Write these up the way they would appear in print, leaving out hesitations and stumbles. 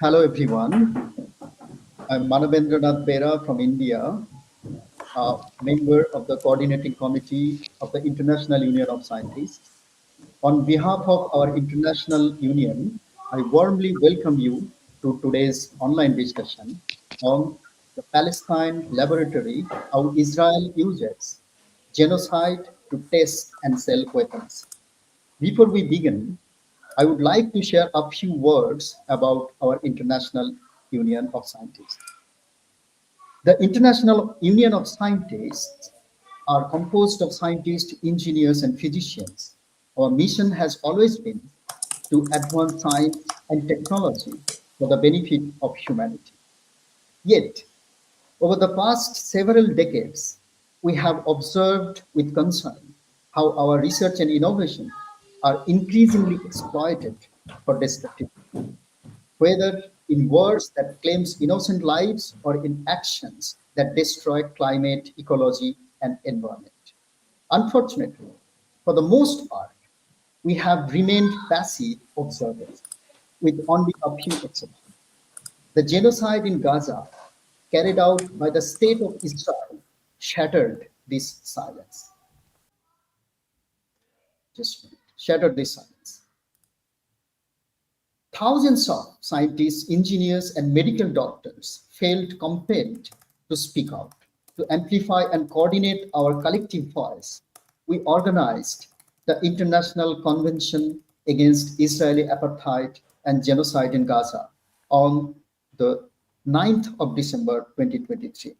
Hello, everyone. I'm Manavendranath Bera from India, a member of the Coordinating Committee of the International Union of Scientists. On behalf of our International Union, I warmly welcome you to today's online discussion on the Palestine Laboratory, how Israel uses genocide to test and sell weapons. Before we begin, I would like to share a few words about our International Union of Scientists. The International Union of Scientists are composed of scientists, engineers, and physicians. Our mission has always been to advance science and technology for the benefit of humanity. Yet, over the past several decades, we have observed with concern how our research and innovation are increasingly exploited for destructive, whether in wars that claims innocent lives or in actions that destroy climate, ecology, and environment. Unfortunately, for the most part, we have remained passive observers, with only a few exceptions. The genocide in Gaza, carried out by the state of Israel, shattered this silence. Just a minute. Shattered this silence. Thousands of scientists, engineers, and medical doctors felt compelled to speak out. To amplify and coordinate our collective voice, we organized the International Convention Against Israeli Apartheid and Genocide in Gaza on the 9th of December 2023.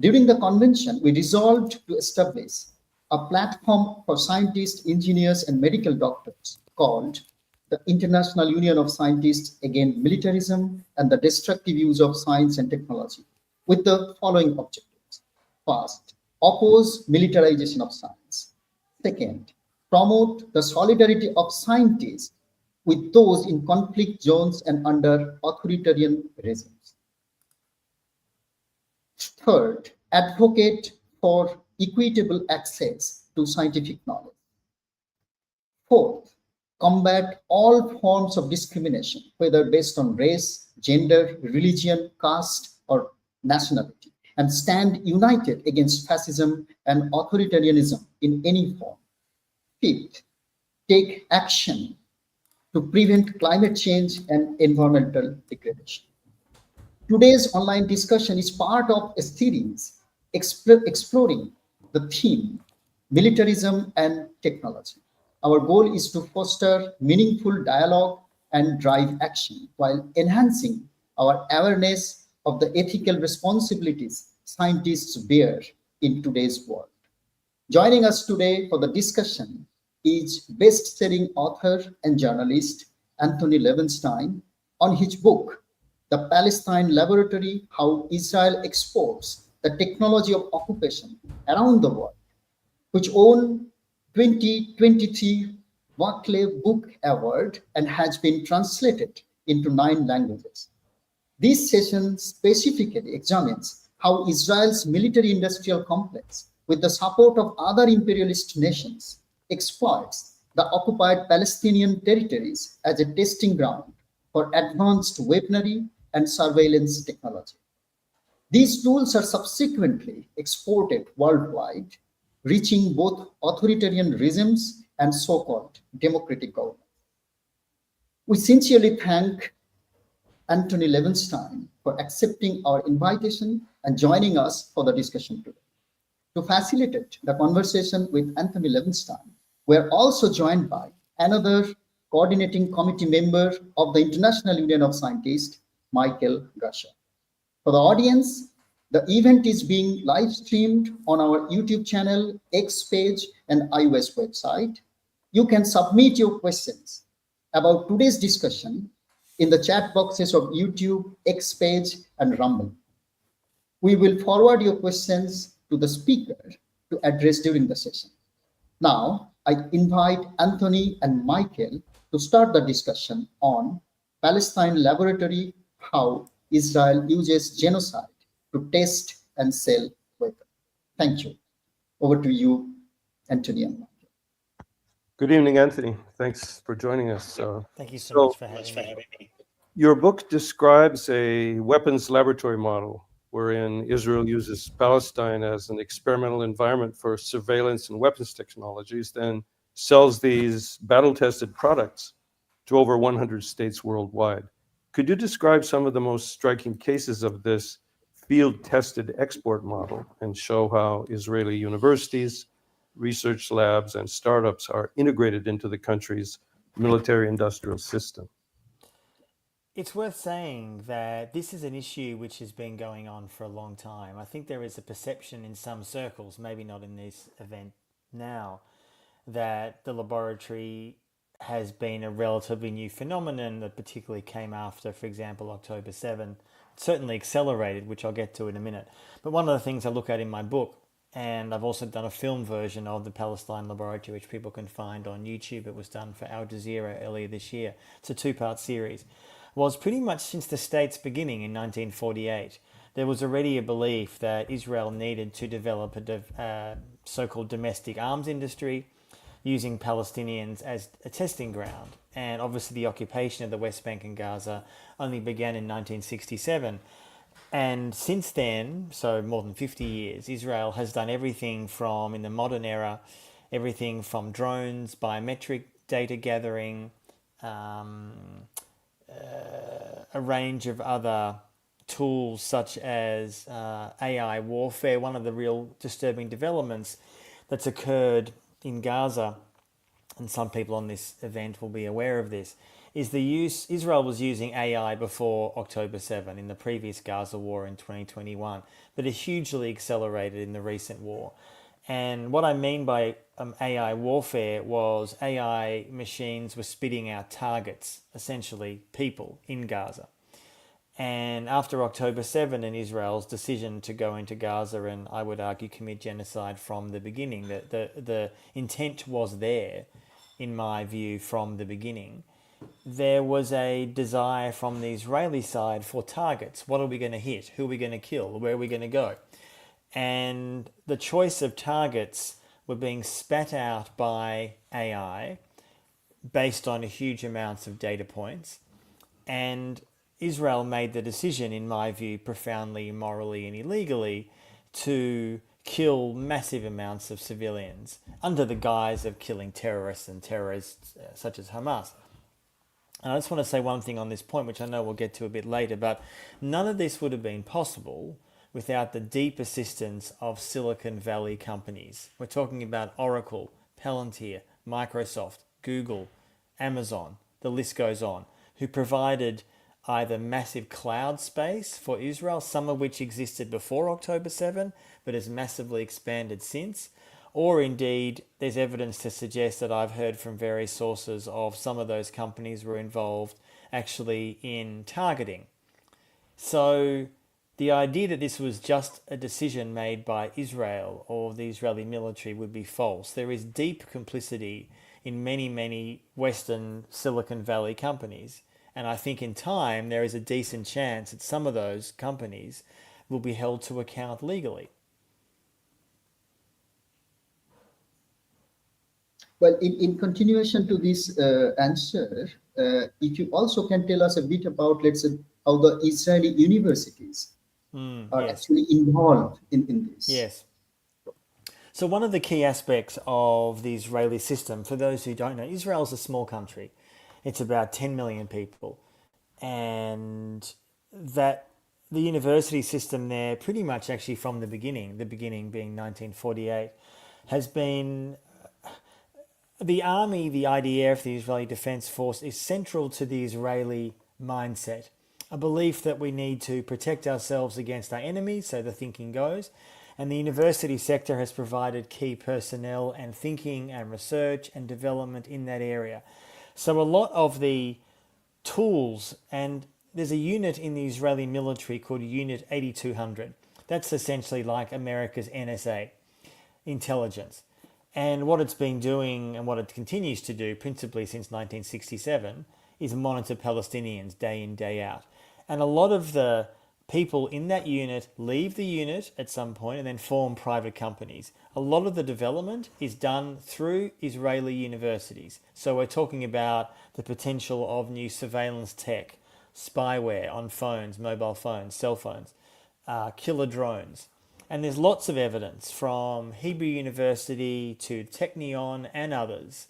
During the convention, we resolved to establish a platform for scientists, engineers, and medical doctors called the International Union of Scientists Against Militarism and the Destructive Use of Science and Technology, with the following objectives. First, oppose militarization of science. Second, promote the solidarity of scientists with those in conflict zones and under authoritarian regimes. Third, advocate for equitable access to scientific knowledge. Fourth, combat all forms of discrimination, whether based on race, gender, religion, caste, or nationality, and stand united against fascism and authoritarianism in any form. Fifth, take action to prevent climate change and environmental degradation. Today's online discussion is part of a series exploring the theme militarism and technology. Our goal is to foster meaningful dialogue and drive action while enhancing our awareness of the ethical responsibilities scientists bear in today's world. Joining us today for the discussion is best-selling author and journalist Antony Loewenstein on his book, The Palestine Laboratory, How Israel Exports the Technology of Occupation Around the World, which won 2023 Barclay Book Award and has been translated into 9 languages. This session specifically examines how Israel's military-industrial complex, with the support of other imperialist nations, exploits the occupied Palestinian territories as a testing ground for advanced weaponry and surveillance technology. These tools are subsequently exported worldwide, reaching both authoritarian regimes and so-called democratic governments. We sincerely thank Antony Loewenstein for accepting our invitation and joining us for the discussion today. To facilitate the conversation with Antony Loewenstein, we are also joined by another coordinating committee member of the International Union of Scientists, Michael Gasher. For the audience, the event is being live streamed on our YouTube channel, X page, and iOS website. You can submit your questions about today's discussion in the chat boxes of YouTube, X page, and Rumble. We will forward your questions to the speaker to address during the session. Now, I invite Antony and Michael to start the discussion on Palestine Laboratory, how Israel uses genocide to test and sell weapons. Thank you. Over to you, Antony and Michael. Good evening, Anthony. Thanks for joining us. Thank you so much for having me. Your book describes a weapons laboratory model wherein Israel uses Palestine as an experimental environment for surveillance and weapons technologies, then sells these battle tested products to over 100 states worldwide. Could you describe some of the most striking cases of this field tested export model and show how Israeli universities, research labs, and startups are integrated into the country's military industrial system? It's worth saying that this is an issue which has been going on for a long time. I think there is a perception in some circles, maybe not in this event now, that the laboratory has been a relatively new phenomenon that particularly came after, for example, October 7. It certainly accelerated, which I'll get to in a minute. But one of the things I look at in my book, and I've also done a film version of the Palestine Laboratory, which people can find on YouTube. It was done for Al Jazeera earlier this year. It's a two-part series. Was pretty much since the state's beginning in 1948, there was already a belief that Israel needed to develop a so-called domestic arms industry using Palestinians as a testing ground. And obviously, the occupation of the West Bank and Gaza only began in 1967. And since then, so more than 50 years, Israel has done everything from, in the modern era, everything from drones, biometric data gathering, um, a range of other tools such as AI warfare. One of the real disturbing developments that's occurred in Gaza, and some people on this event will be aware of this, is the use. Israel was using AI before October 7 in the previous Gaza war in 2021, but it hugely accelerated in the recent war. And what I mean by AI warfare was AI machines were spitting out targets, essentially people in Gaza. And after October 7 and Israel's decision to go into Gaza and, I would argue, commit genocide from the beginning, the intent was there, in my view, from the beginning. There was a desire from the Israeli side for targets. What are we going to hit? Who are we going to kill? Where are we going to go? And the choice of targets were being spat out by AI based on huge amounts of data points. And Israel made the decision, in my view, profoundly immorally and illegally, to kill massive amounts of civilians under the guise of killing terrorists and terrorists such as Hamas. And I just want to say one thing on this point, which I know we'll get to a bit later, but none of this would have been possible without the deep assistance of Silicon Valley companies. We're talking about Oracle, Palantir, Microsoft, Google, Amazon, the list goes on, who provided either massive cloud space for Israel, some of which existed before October 7, but has massively expanded since, or indeed there's evidence to suggest that I've heard from various sources of some of those companies were involved actually in targeting. So the idea that this was just a decision made by Israel or the Israeli military would be false. There is deep complicity in many, many Western Silicon Valley companies. And I think in time there is a decent chance that some of those companies will be held to account legally. Well, in continuation to this answer, if you also can tell us a bit about, let's say, how the Israeli universities are Yes, actually involved in this. yes. So one of the key aspects of the Israeli system, for those who don't know, Israel is a small country. It's about 10 million people. And that the university system there, pretty much actually from the beginning being 1948, has been the army, the IDF, the Israeli Defense Force, is central to the Israeli mindset. A belief that we need to protect ourselves against our enemies, so the thinking goes. And the university sector has provided key personnel and thinking and research and development in that area. So a lot of the tools, and there's a unit in the Israeli military called Unit 8200. That's essentially like America's NSA, intelligence. And what it's been doing and what it continues to do, principally since 1967, is monitor Palestinians day in, day out. And a lot of the people in that unit leave the unit at some point and then form private companies. A lot of the development is done through Israeli universities. So we're talking about the potential of new surveillance tech, spyware on phones, mobile phones, cell phones, killer drones. And there's lots of evidence from Hebrew University to Technion and others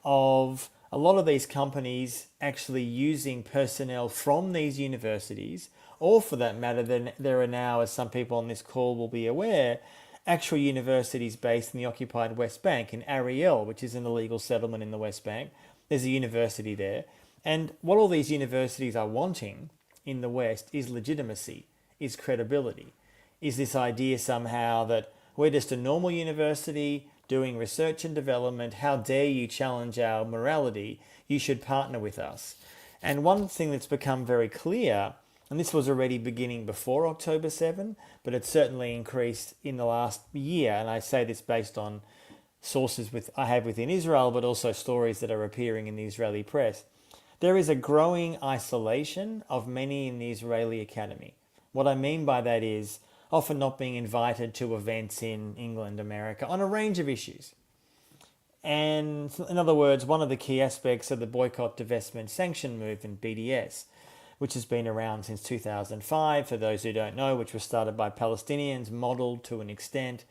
of a lot of these companies actually using personnel from these universities, or for that matter, then there are now, as some people on this call will be aware, actual universities based in the occupied West Bank, in Ariel, which is an illegal settlement in the West Bank. There's a university there. And what all these universities are wanting in the West is legitimacy, is credibility, is this idea somehow that we're just a normal university doing research and development. How dare you challenge our morality? You should partner with us. And one thing that's become very clear, and this was already beginning before October 7, but it's certainly increased in the last year, and I say this based on sources I have within Israel, but also stories that are appearing in the Israeli press. There is a growing isolation of many in the Israeli academy. What I mean by that is often not being invited to events in England, America, on a range of issues. And in other words, one of the key aspects of the boycott, divestment, sanction movement, BDS, which has been around since 2005, for those who don't know, which was started by Palestinians, modelled to an extent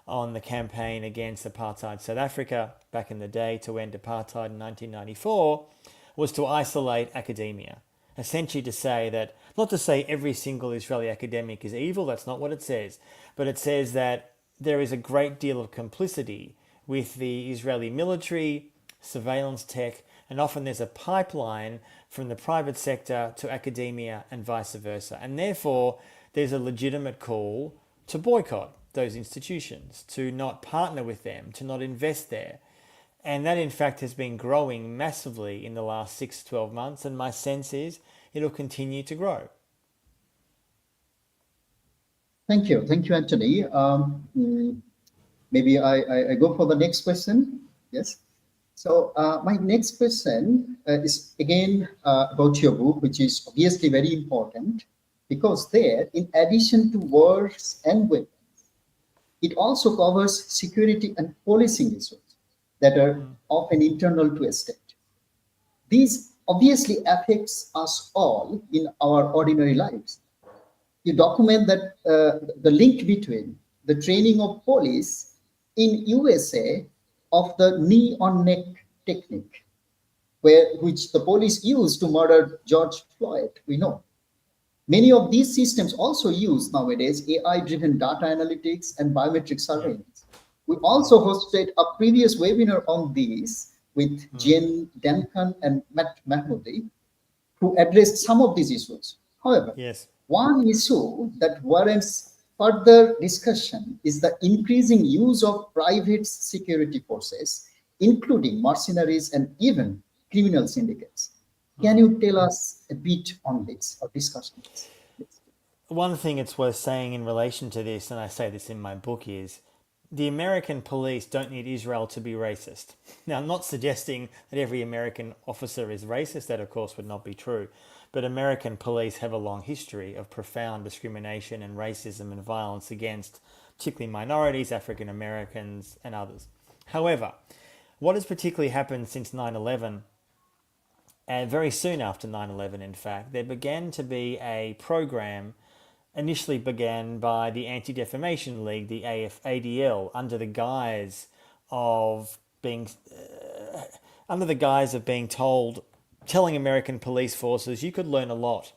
on the campaign against apartheid South Africa back in the day to end apartheid in 1994, was to isolate academia. Essentially to say that, not to say every single Israeli academic is evil, that's not what it says, but it says that there is a great deal of complicity with the Israeli military, surveillance tech, and often there's a pipeline from the private sector to academia and vice versa. And therefore, there's a legitimate call to boycott those institutions, to not partner with them, to not invest there. And that, in fact, has been growing massively in the last 6 to 12 months. And my sense is it'll continue to grow. Thank you. Thank you, Antony. Maybe I go for the next question. Yes. So my next question is again about your book, which is obviously very important, because there, in addition to wars and weapons, it also covers security and policing issues that are often internal to a state. These obviously affects us all in our ordinary lives. You document that the link between the training of police in USA of the knee on neck technique, which the police used to murder George Floyd, we know. Many of these systems also use nowadays AI-driven data analytics and biometric surveillance. We also hosted a previous webinar on these with Jen Duncan and Matt Mahmoudi, who addressed some of these issues. However, one issue that warrants further discussion is the increasing use of private security forces, including mercenaries and even criminal syndicates. Can you tell us a bit on this or discuss this? One thing it's worth saying in relation to this, and I say this in my book, is the American police don't need Israel to be racist. Now, I'm not suggesting that every American officer is racist. That, of course, would not be true. But American police have a long history of profound discrimination and racism and violence against particularly minorities, African Americans, and others. However, what has particularly happened since 9/11, and very soon after 9/11, in fact, there began to be a program initially began by the Anti-Defamation League, the ADL, under the guise of being telling American police forces you could learn a lot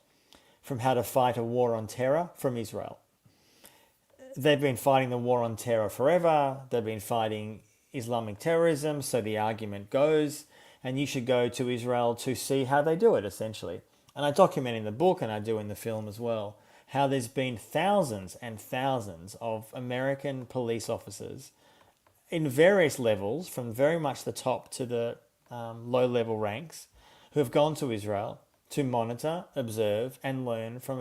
from how to fight a war on terror from Israel. They've been fighting the war on terror forever. They've been fighting Islamic terrorism, so the argument goes, and you should go to Israel to see how they do it, essentially. And I document in the book, and I do in the film as well, how there's been thousands and thousands of American police officers in various levels, from very much the top to the low-level ranks, who have gone to Israel to monitor, observe, and learn from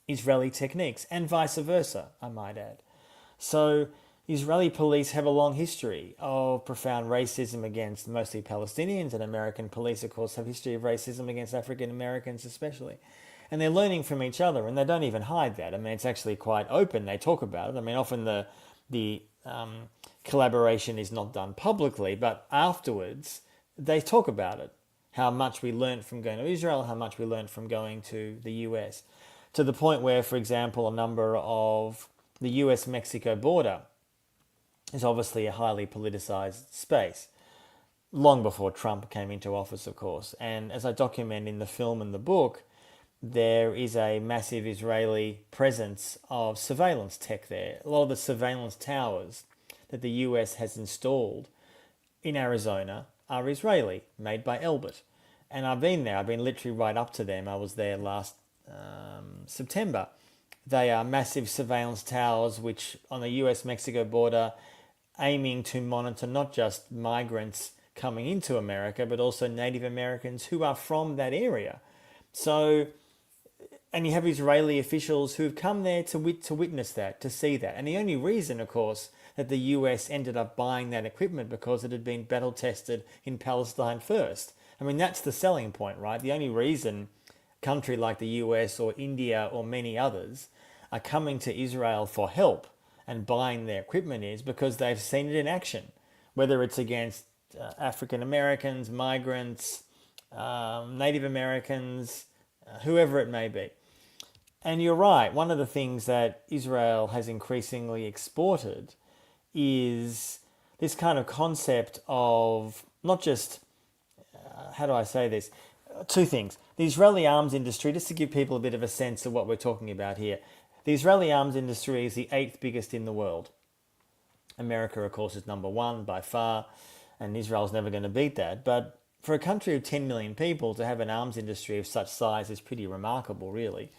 Israeli techniques, and vice versa, I might add. So Israeli police have a long history of profound racism against mostly Palestinians, and American police, of course, have a history of racism against African Americans especially. And they're learning from each other, and they don't even hide that. I mean, it's actually quite open. They talk about it. I mean, often the collaboration is not done publicly, but afterwards they talk about it. how much we learned from going to Israel, how much we learned from going to the US, to the point where, for example, a number of the US-Mexico border is obviously a highly politicized space, long before Trump came into office, of course. And as I document in the film and the book, there is a massive Israeli presence of surveillance tech there. A lot of the surveillance towers that the US has installed in Arizona are Israeli, made by Elbit. And I've been there. I've been literally right up to them. I was there last September. They are massive surveillance towers which, on the US-Mexico border, aiming to monitor not just migrants coming into America, but also Native Americans who are from that area. So, and you have Israeli officials who have come there to witness that, to see that. And the only reason, of course, that the US ended up buying that equipment because it had been battle tested in Palestine first. I mean, that's the selling point, right? The only reason a country like the US or India or many others are coming to Israel for help and buying their equipment is because they've seen it in action, whether it's against African Americans, migrants, Native Americans, whoever it may be. And you're right, one of the things that Israel has increasingly exported is this kind of concept of not just, how do I say this? Two things. The Israeli arms industry, just to give people a bit of a sense of what we're talking about here. The Israeli arms industry is the 8th biggest in the world. America, of course, is number 1 by far, and Israel's never going to beat that. But for a country of 10 million people to have an arms industry of such size is pretty remarkable, really.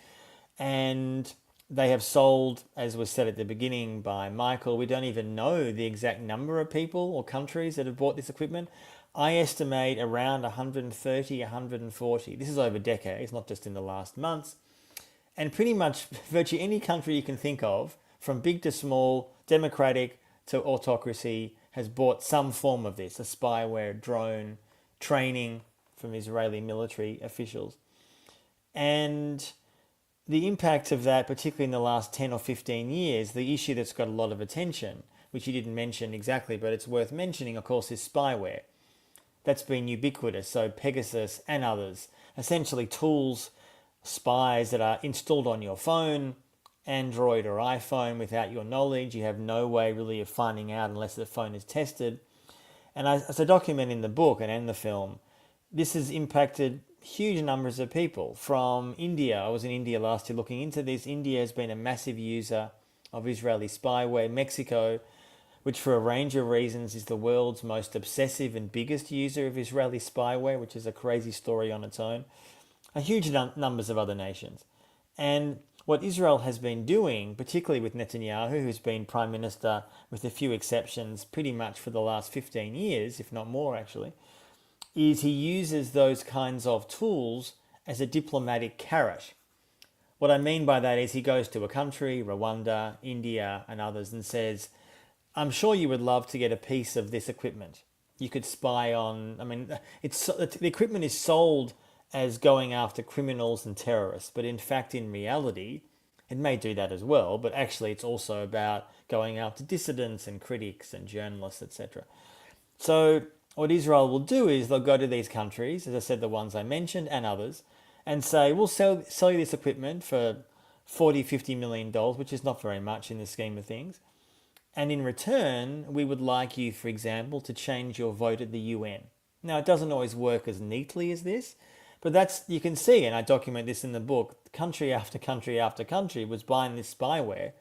And they have sold, as was said at the beginning by Michael, we don't even know the exact number of people or countries that have bought this equipment. I estimate around 130, 140. This is over decades, not just in the last months. And pretty much virtually any country you can think of, from big to small, democratic to autocracy, has bought some form of this, a spyware, drone, training from Israeli military officials. And the impact of that, particularly in the last 10 or 15 years, the issue that's got a lot of attention, which you didn't mention exactly, but it's worth mentioning, of course, is spyware. That's been ubiquitous, so Pegasus and others, essentially tools, spies that are installed on your phone, Android or iPhone, without your knowledge. You have no way really of finding out unless the phone is tested. And as I document in the book and in the film, this has impacted huge numbers of people from India. I was in India last year looking into this. India has been a massive user of Israeli spyware. Mexico, which for a range of reasons is the world's most obsessive and biggest user of Israeli spyware, which is a crazy story on its own. A huge numbers of other nations. And what Israel has been doing, particularly with Netanyahu, who's been prime minister with a few exceptions pretty much for the last 15 years, if not more actually, is he uses those kinds of tools as a diplomatic carrot. What I mean by that is he goes to a country, Rwanda, India, and others, and says, I'm sure you would love to get a piece of this equipment. You could spy on, the equipment is sold as going after criminals and terrorists, but in fact, in reality, it may do that as well, but actually it's also about going after dissidents and critics and journalists, etc. So what Israel will do is they'll go to these countries, as I said, the ones I mentioned and others, and say, we'll sell you this equipment for $40-50 million, which is not very much in the scheme of things. And in return, we would like you, for example, to change your vote at the UN. Now, it doesn't always work as neatly as this, but that's, you can see, and I document this in the book, country after country after country was buying this spyware,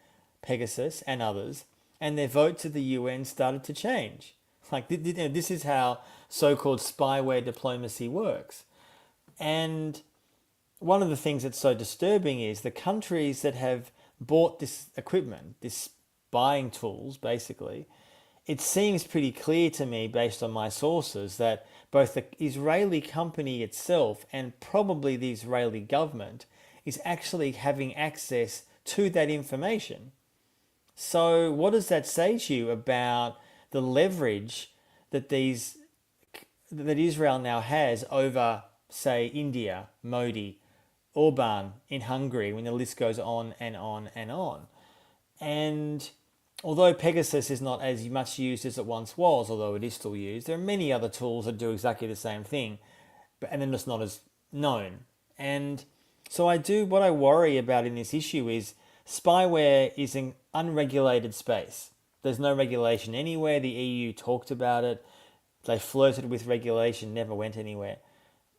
Pegasus and others, and their votes at the UN started to change. Like, this is how so-called spyware diplomacy works. And one of the things that's so disturbing is the countries that have bought this equipment, this buying tools, basically, it seems pretty clear to me, based on my sources, that both the Israeli company itself and probably the Israeli government is actually having access to that information. So what does that say to you about the leverage that Israel now has over, say, India, Modi, Orban in Hungary, when the list goes on and on and on? And although Pegasus is not as much used as it once was, although it is still used, there are many other tools that do exactly the same thing. and then it's not as known. And so what I worry about in this issue is spyware is an unregulated space. There's no regulation anywhere. The EU talked about it. They flirted with regulation, never went anywhere.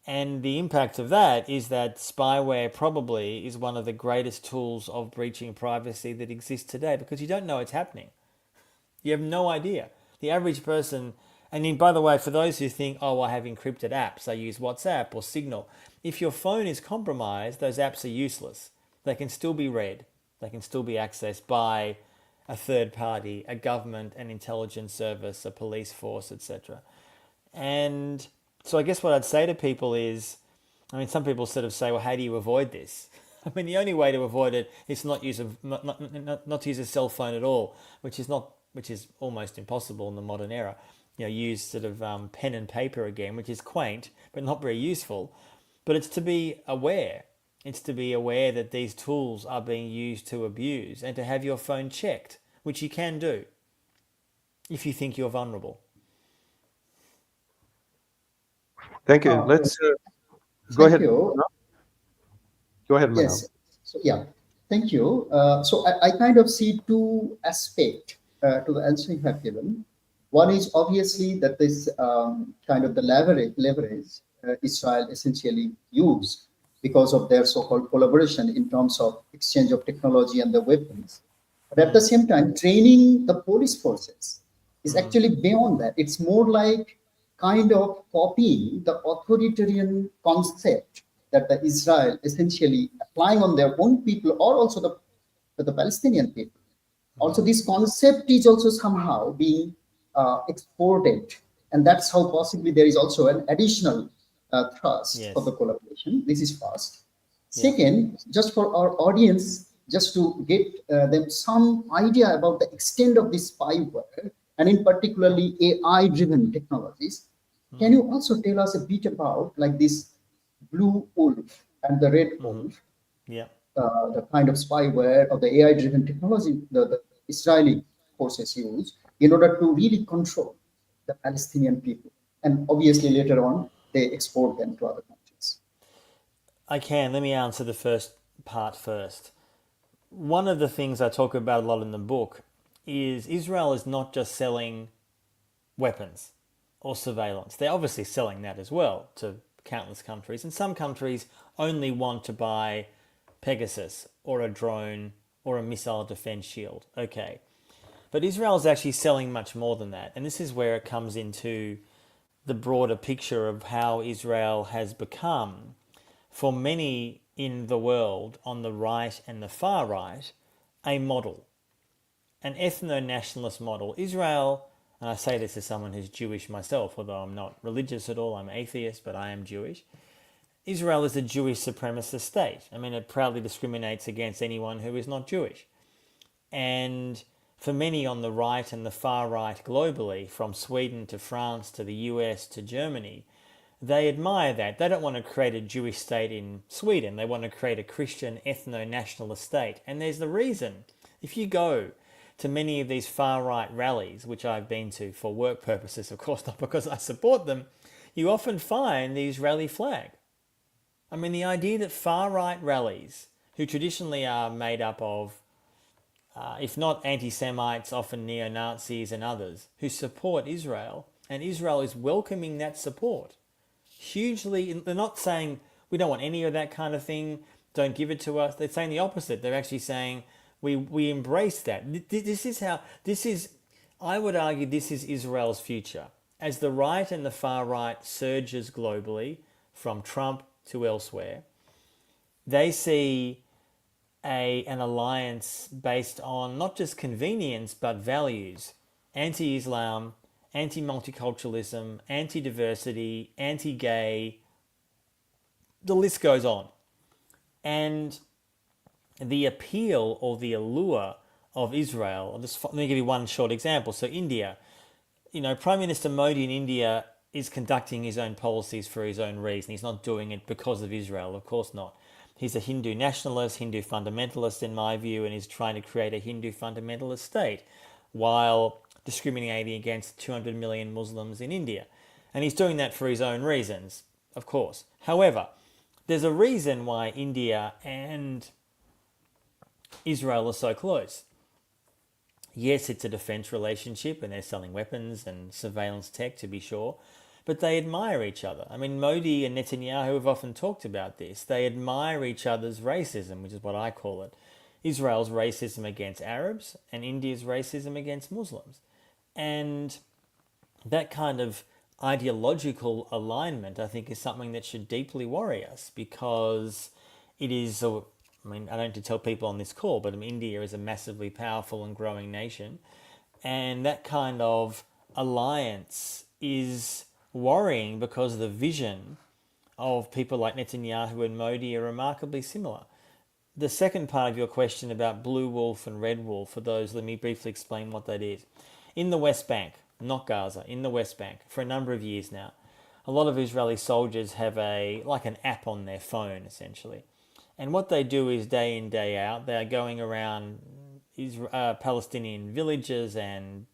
And the impact of that is that spyware probably is one of the greatest tools of breaching privacy that exists today, because you don't know it's happening. You have no idea. The average person, and by the way, for those who think, oh, I have encrypted apps, I use WhatsApp or Signal. If your phone is compromised, those apps are useless. They can still be read. They can still be accessed by a third party, a government, an intelligence service, a police force, etc. And so I guess what I'd say to people is, I mean, some people sort of say, well, how do you avoid this? I mean, the only way to avoid it is not to use a cell phone at all, which is almost impossible in the modern era. Use sort of pen and paper again, which is quaint, but not very useful. But it's to be aware. It's to be aware that these tools are being used to abuse, and to have your phone checked, which you can do if you think you're vulnerable. Thank you. Let's go ahead. You. Go ahead, Manal. Yes. So yeah, thank you. So I kind of see two aspects to the answer you have given. One is obviously that this kind of the leverage Israel essentially used because of their so-called collaboration in terms of exchange of technology and the weapons. But at the same time, training the police forces is actually beyond that. It's more like kind of copying the authoritarian concept that the Israel essentially applying on their own people, or also the Palestinian people. Also, this concept is also somehow being exported, and that's how possibly there is also an additional thrust for the collaboration. This is first. Second, just for our audience, just to get them some idea about the extent of this spyware, and in particularly AI-driven technologies, can you also tell us a bit about like this blue wolf and the red wolf, the kind of spyware or the AI-driven technology the Israeli forces use in order to really control the Palestinian people, and obviously later on they export them to other countries? Let me answer the first part first. One of the things I talk about a lot in the book is Israel is not just selling weapons or surveillance. They're obviously selling that as well to countless countries, and some countries only want to buy Pegasus or a drone or a missile defense shield. Okay. But Israel is actually selling much more than that, and this is where it comes into the broader picture of how Israel has become, for many in the world on the right and the far right, a model, an ethno-nationalist model. Israel, and I say this as someone who's Jewish myself, although I'm not religious at all, I'm atheist, but I am Jewish. Israel is a Jewish supremacist state. I mean, it proudly discriminates against anyone who is not Jewish. And for many on the right and the far right globally, from Sweden to France to the US to Germany, they admire that. They don't want to create a Jewish state in Sweden. They want to create a Christian ethno-nationalist state. And there's the reason. If you go to many of these far-right rallies, which I've been to for work purposes, of course, not because I support them, you often find the Israeli flag. I mean, the idea that far-right rallies, who traditionally are made up of, if not anti-Semites, often neo-Nazis and others, who support Israel, and Israel is welcoming that support hugely. They're not saying, we don't want any of that kind of thing, don't give it to us. They're saying the opposite. They're actually saying, we embrace that. I would argue this is Israel's future. As the right and the far right surges globally, from Trump to elsewhere, they see an alliance based on not just convenience, but values. Anti-Islam, anti-multiculturalism, anti-diversity, anti-gay, the list goes on. And the appeal or the allure of Israel, let me give you one short example. So India, Prime Minister Modi in India is conducting his own policies for his own reason. He's not doing it because of Israel, of course not. He's a Hindu nationalist, Hindu fundamentalist in my view, and he's trying to create a Hindu fundamentalist state while discriminating against 200 million Muslims in India. And he's doing that for his own reasons. of course. However, there's a reason why India and Israel are so close. Yes, it's a defense relationship and they're selling weapons and surveillance tech, to be sure, but they admire each other. I mean, Modi and Netanyahu have often talked about this. They admire each other's racism, which is what I call it. Israel's racism against Arabs and India's racism against Muslims. And that kind of ideological alignment, I think, is something that should deeply worry us, because it is, I mean, I don't need to tell people on this call, but India is a massively powerful and growing nation. And that kind of alliance is worrying because the vision of people like Netanyahu and Modi are remarkably similar. The second part of your question about blue wolf and red wolf, for those, let me briefly explain what that is. In the West Bank, not Gaza, in the West Bank, for a number of years now, a lot of Israeli soldiers have like an app on their phone, essentially. And what they do is day in, day out, they are going around Palestinian villages and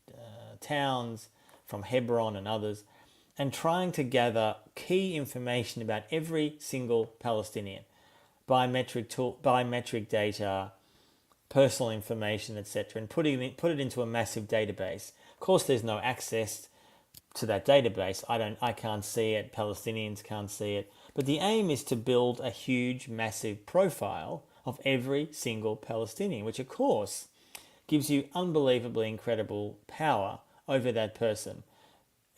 towns from Hebron and others, and trying to gather key information about every single Palestinian. Biometric data, personal information, etc., and put it into a massive database. Of course, there's no access to that database. I can't see it. Palestinians can't see it. But the aim is to build a huge, massive profile of every single Palestinian, which of course gives you unbelievably incredible power over that person.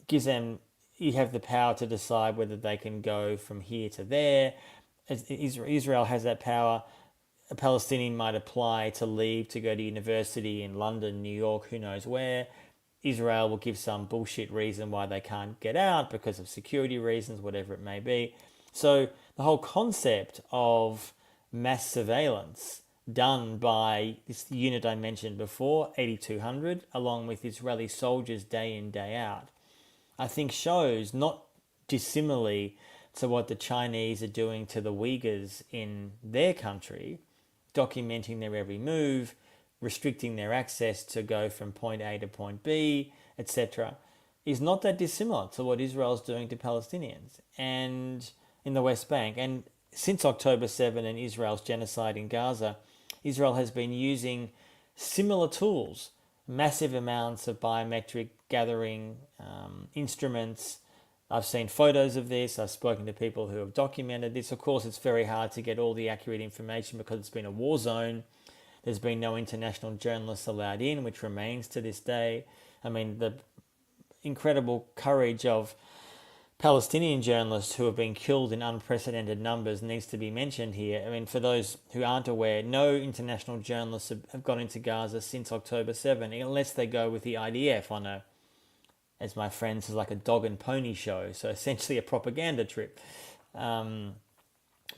You have the power to decide whether they can go from here to there. Israel has that power. A Palestinian might apply to leave to go to university in London, New York, who knows where. Israel will give some bullshit reason why they can't get out because of security reasons, whatever it may be. So the whole concept of mass surveillance done by this unit I mentioned before, 8,200, along with Israeli soldiers day in, day out, I think shows not dissimilarly to what the Chinese are doing to the Uyghurs in their country, documenting their every move, restricting their access to go from point A to point B, etc., is not that dissimilar to what Israel's doing to Palestinians and in the West Bank. And since October 7 and Israel's genocide in Gaza, Israel has been using similar tools, massive amounts of biometric gathering, instruments. I've seen photos of this. I've spoken to people who have documented this. Of course, it's very hard to get all the accurate information because it's been a war zone. There's been no international journalists allowed in, which remains to this day. I mean, the incredible courage of Palestinian journalists who have been killed in unprecedented numbers needs to be mentioned here. I mean, for those who aren't aware, no international journalists have gone into Gaza since October 7, unless they go with the IDF on a, as my friend says, like a dog and pony show, so essentially a propaganda trip. But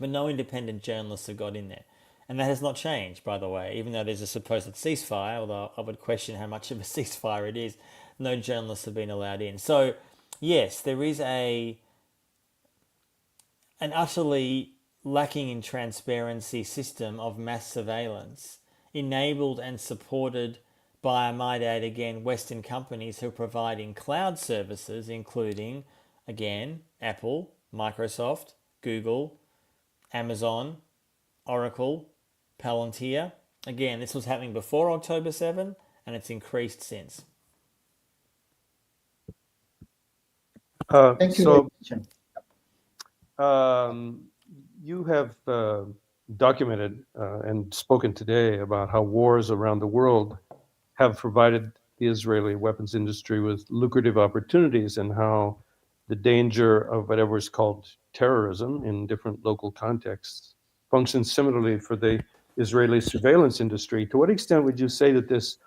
no independent journalists have got in there. And that has not changed, by the way, even though there's a supposed ceasefire, although I would question how much of a ceasefire it is. No journalists have been allowed in. So, yes, there is an utterly lacking in transparency system of mass surveillance, enabled and supported by, I might add again, Western companies who are providing cloud services, including, again, Apple, Microsoft, Google, Amazon, Oracle, Palantir. Again, this was happening before October 7, and it's increased since. Thank you very much. You have documented and spoken today about how wars around the world have provided the Israeli weapons industry with lucrative opportunities, and how the danger of whatever is called terrorism in different local contexts functions similarly for the Israeli surveillance industry. To what extent would you say that this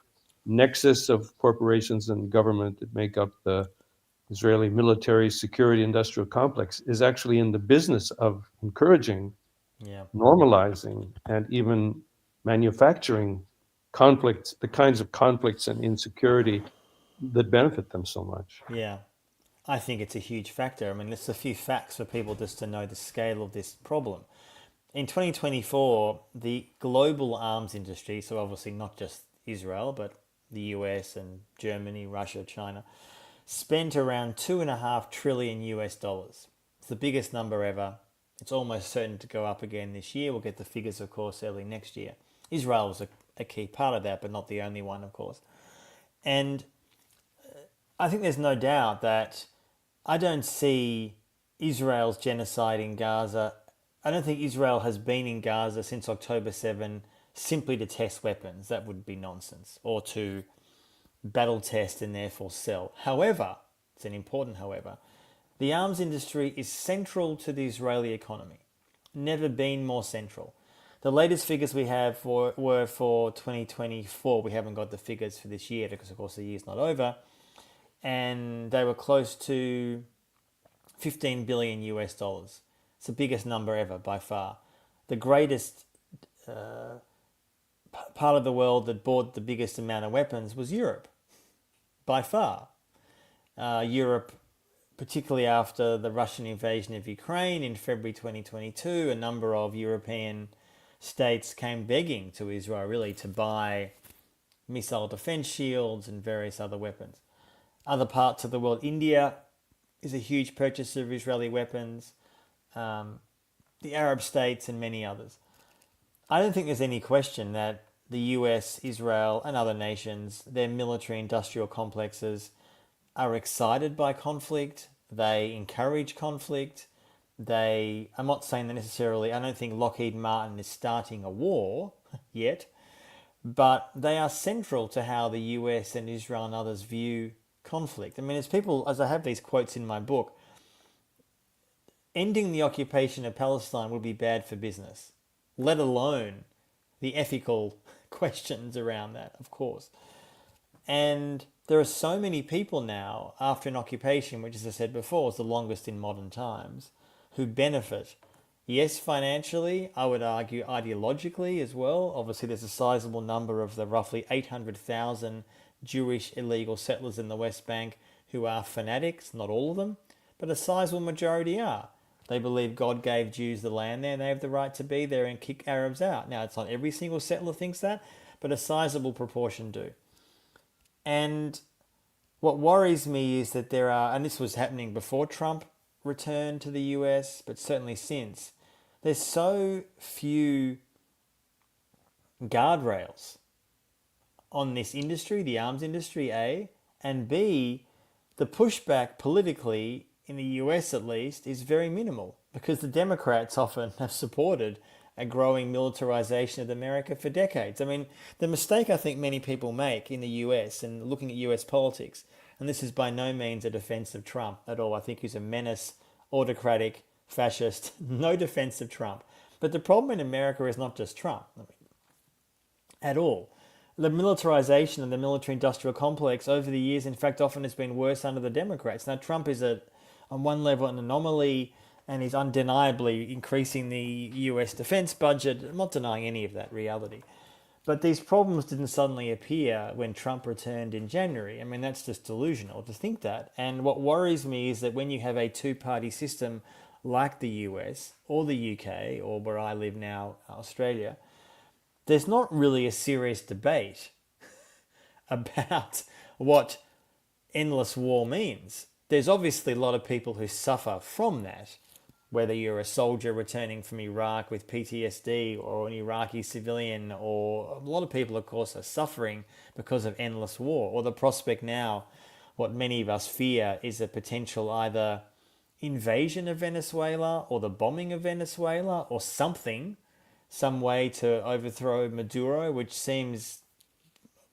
nexus of corporations and government that make up the Israeli military security industrial complex is actually in the business of encouraging, normalizing, and even manufacturing conflicts, the kinds of conflicts and insecurity that benefit them so much? Yeah, I think it's a huge factor. I mean, there's a few facts for people just to know the scale of this problem. In 2024, the global arms industry, so obviously not just Israel, but the US and Germany, Russia, China, spent around $2.5 trillion It's the biggest number ever. It's almost certain to go up again this year. We'll get the figures, of course, early next year. Israel was a key part of that, but not the only one, of course. And I think there's no doubt that I don't see Israel's genocide in Gaza. I don't think Israel has been in Gaza since October 7 simply to test weapons. That would be nonsense. Or to battle test and therefore sell. However, it's an important however, the arms industry is central to the Israeli economy. Never been more central. The latest figures we have were for 2024. We haven't got the figures for this year because, of course, the year's not over. And they were close to 15 billion US dollars. It's the biggest number ever by far. The greatest part of the world that bought the biggest amount of weapons was Europe, by far. Europe, particularly after the Russian invasion of Ukraine in February 2022, a number of European states came begging to Israel really to buy missile defense shields and various other weapons. Other parts of the world, India is a huge purchaser of Israeli weapons, the Arab states and many others. I don't think there's any question that the US, Israel and other nations, their military industrial complexes are excited by conflict. They encourage conflict. I'm not saying that necessarily, I don't think Lockheed Martin is starting a war yet, but they are central to how the US and Israel and others view conflict. I mean, as I have these quotes in my book, ending the occupation of Palestine would be bad for business, let alone the ethical questions around that, of course. And there are so many people now, after an occupation, which, as I said before, is the longest in modern times, who benefit. Yes, financially, I would argue ideologically as well. Obviously, there's a sizable number of the roughly 800,000 Jewish illegal settlers in the West Bank who are fanatics, not all of them, but a sizable majority are. They believe God gave Jews the land there and they have the right to be there and kick Arabs out. Now, it's not every single settler thinks that, but a sizable proportion do. And what worries me is that there are, and this was happening before Trump returned to the US, but certainly since, there's so few guardrails on this industry, the arms industry, A, and B, the pushback politically, in the US at least, is very minimal because the Democrats often have supported a growing militarization of America for decades. I mean, the mistake I think many people make in the US and looking at US politics, and this is by no means a defense of Trump at all. I think he's a menace, autocratic, fascist, no defense of Trump. But the problem in America is not just Trump, at all. The militarization of the military-industrial complex over the years, in fact, often has been worse under the Democrats. Now, Trump is on one level an anomaly, and he's undeniably increasing the US defense budget. I'm not denying any of that reality. But these problems didn't suddenly appear when Trump returned in January. I mean, that's just delusional to think that. And what worries me is that when you have a two-party system like the US or the UK, or where I live now, Australia, there's not really a serious debate about what endless war means. There's obviously a lot of people who suffer from that, whether you're a soldier returning from Iraq with PTSD or an Iraqi civilian, or a lot of people, of course, are suffering because of endless war, or the prospect now, what many of us fear is a potential either invasion of Venezuela or the bombing of Venezuela or something, some way to overthrow Maduro, which seems,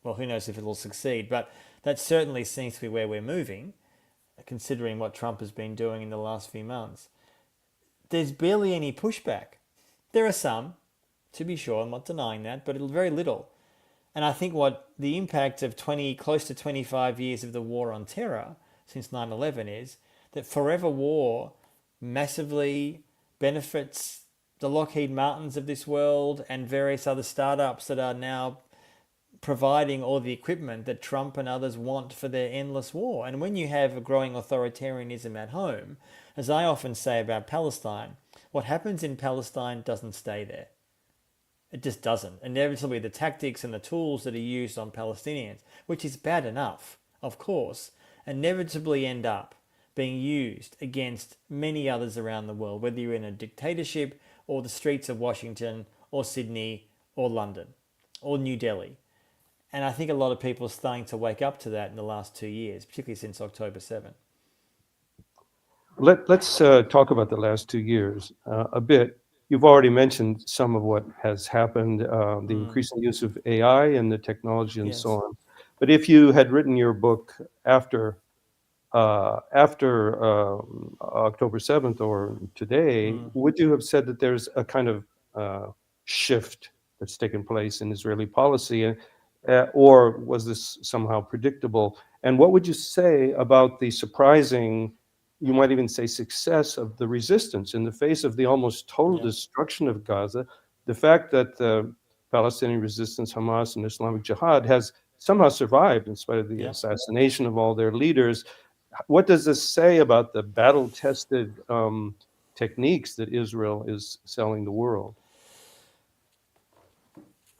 well, who knows if it'll succeed, but that certainly seems to be where we're moving, considering what Trump has been doing in the last few months. There's barely any pushback. There are some, to be sure, I'm not denying that, but very little. And I think what the impact of close to 25 years of the war on terror since 9/11 is that forever war massively benefits the Lockheed Martins of this world and various other startups that are now providing all the equipment that Trump and others want for their endless war. And when you have a growing authoritarianism at home, as I often say about Palestine, what happens in Palestine doesn't stay there. It just doesn't. Inevitably, the tactics and the tools that are used on Palestinians, which is bad enough, of course, inevitably end up being used against many others around the world, whether you're in a dictatorship or the streets of Washington or Sydney or London or New Delhi. And I think a lot of people are starting to wake up to that in the last 2 years, particularly since October 7. Let's talk about the last 2 years a bit. You've already mentioned some of what has happened, the increasing use of AI and the technology and so Yes. on. But if you had written your book after October 7th or today, would you have said that there's a kind of shift that's taken place in Israeli policy, or was this somehow predictable? And what would you say about the surprising, you might even say, success of the resistance in the face of the almost total Yeah. destruction of Gaza? The fact that the Palestinian resistance, Hamas, and Islamic Jihad has somehow survived in spite of the Yeah. assassination of all their leaders. What does this say about the battle-tested techniques that Israel is selling the world?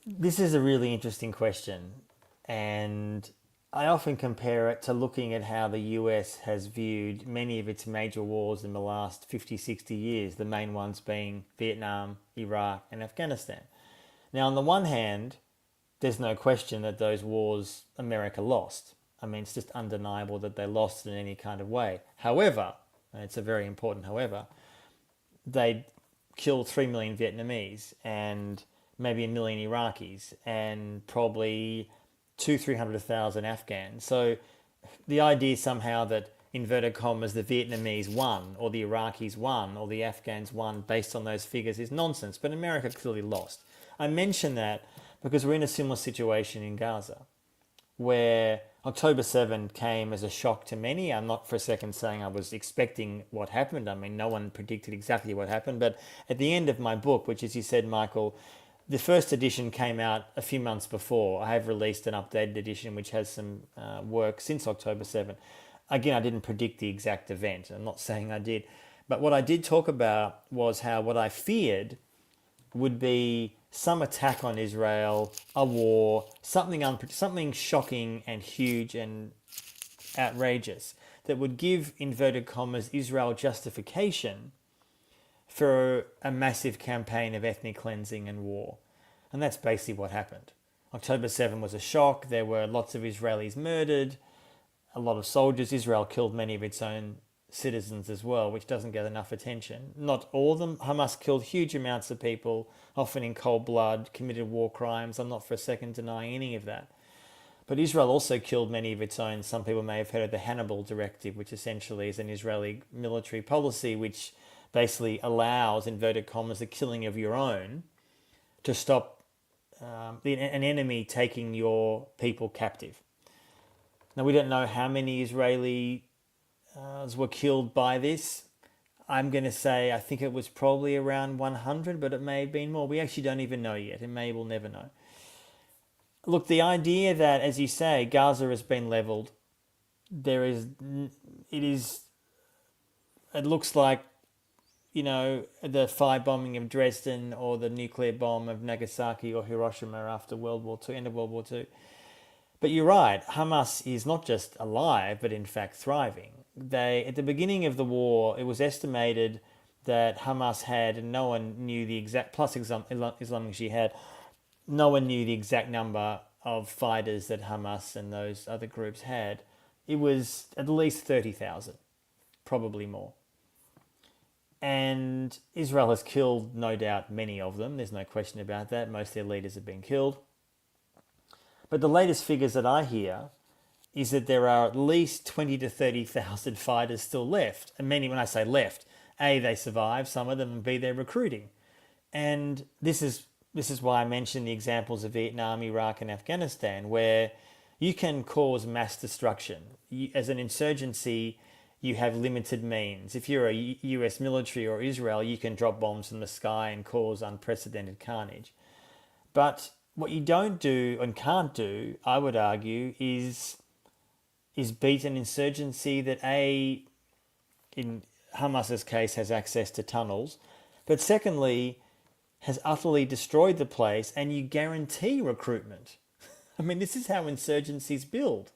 This is a really interesting question. And I often compare it to looking at how the US has viewed many of its major wars in the last 50, 60 years, the main ones being Vietnam, Iraq, and Afghanistan. Now, on the one hand, there's no question that those wars America lost. I mean, it's just undeniable that they lost in any kind of way. However, and it's a very important however, they killed 3 million Vietnamese and maybe 1 million Iraqis and probably 300,000 Afghans. So the idea somehow that, inverted commas, the Vietnamese won or the Iraqis won or the Afghans won based on those figures is nonsense. But America clearly lost. I mention that because we're in a similar situation in Gaza, where October 7 came as a shock to many. I'm not for a second saying I was expecting what happened. I mean, no one predicted exactly what happened. But at the end of my book, which, as you said, Michael, the first edition came out a few months before. I have released an updated edition which has some work since October 7. Again, I didn't predict the exact event. I'm not saying I did. But what I did talk about was how what I feared would be some attack on Israel, a war, something shocking and huge and outrageous that would give, inverted commas, Israel justification for a massive campaign of ethnic cleansing and war. And that's basically what happened. October 7 was a shock. There were lots of Israelis murdered, a lot of soldiers. Israel killed many of its own citizens as well, which doesn't get enough attention. Not all of them. Hamas killed huge amounts of people, often in cold blood, committed war crimes. I'm not for a second denying any of that. But Israel also killed many of its own. Some people may have heard of the Hannibal Directive, which essentially is an Israeli military policy which basically allows, inverted commas, the killing of your own to stop an enemy taking your people captive. Now, we don't know how many Israelis were killed by this. I'm going to say I think it was probably around 100, but it may have been more. We actually don't even know yet. We'll never know. Look, the idea that, as you say, Gaza has been leveled, it looks like, the firebombing of Dresden or the nuclear bomb of Nagasaki or Hiroshima after end of World War II. But you're right, Hamas is not just alive, but in fact thriving. At the beginning of the war, it was estimated that Hamas had, and no one knew the exact, plus Islamic Jihad, no one knew the exact number of fighters that Hamas and those other groups had. It was at least 30,000, probably more. And Israel has killed, no doubt, many of them. There's no question about that. Most of their leaders have been killed. But the latest figures that I hear is that there are at least 20 to 30,000 fighters still left. And many, when I say left, A, they survive, some of them, and B, they're recruiting. And this is why I mentioned the examples of Vietnam, Iraq, and Afghanistan, where you can cause mass destruction. As an insurgency, you have limited means. If you're a US military or Israel, you can drop bombs from the sky and cause unprecedented carnage. But what you don't do and can't do, I would argue, is beat an insurgency that, A, in Hamas's case, has access to tunnels, but secondly, has utterly destroyed the place, and you guarantee recruitment. I mean, this is how insurgencies build.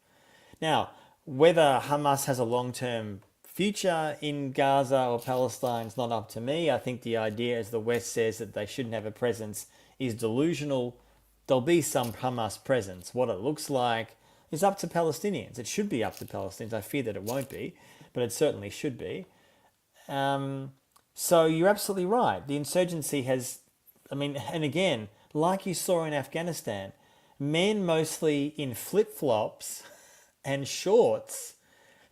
Now, whether Hamas has a long-term future in Gaza or Palestine is not up to me. I think the idea, as the West says, that they shouldn't have a presence is delusional. There'll be some Hamas presence. What it looks like is up to Palestinians. It should be up to Palestinians. I fear that it won't be, but it certainly should be. So you're absolutely right. The insurgency has, and again, like you saw in Afghanistan, men mostly in flip-flops and shorts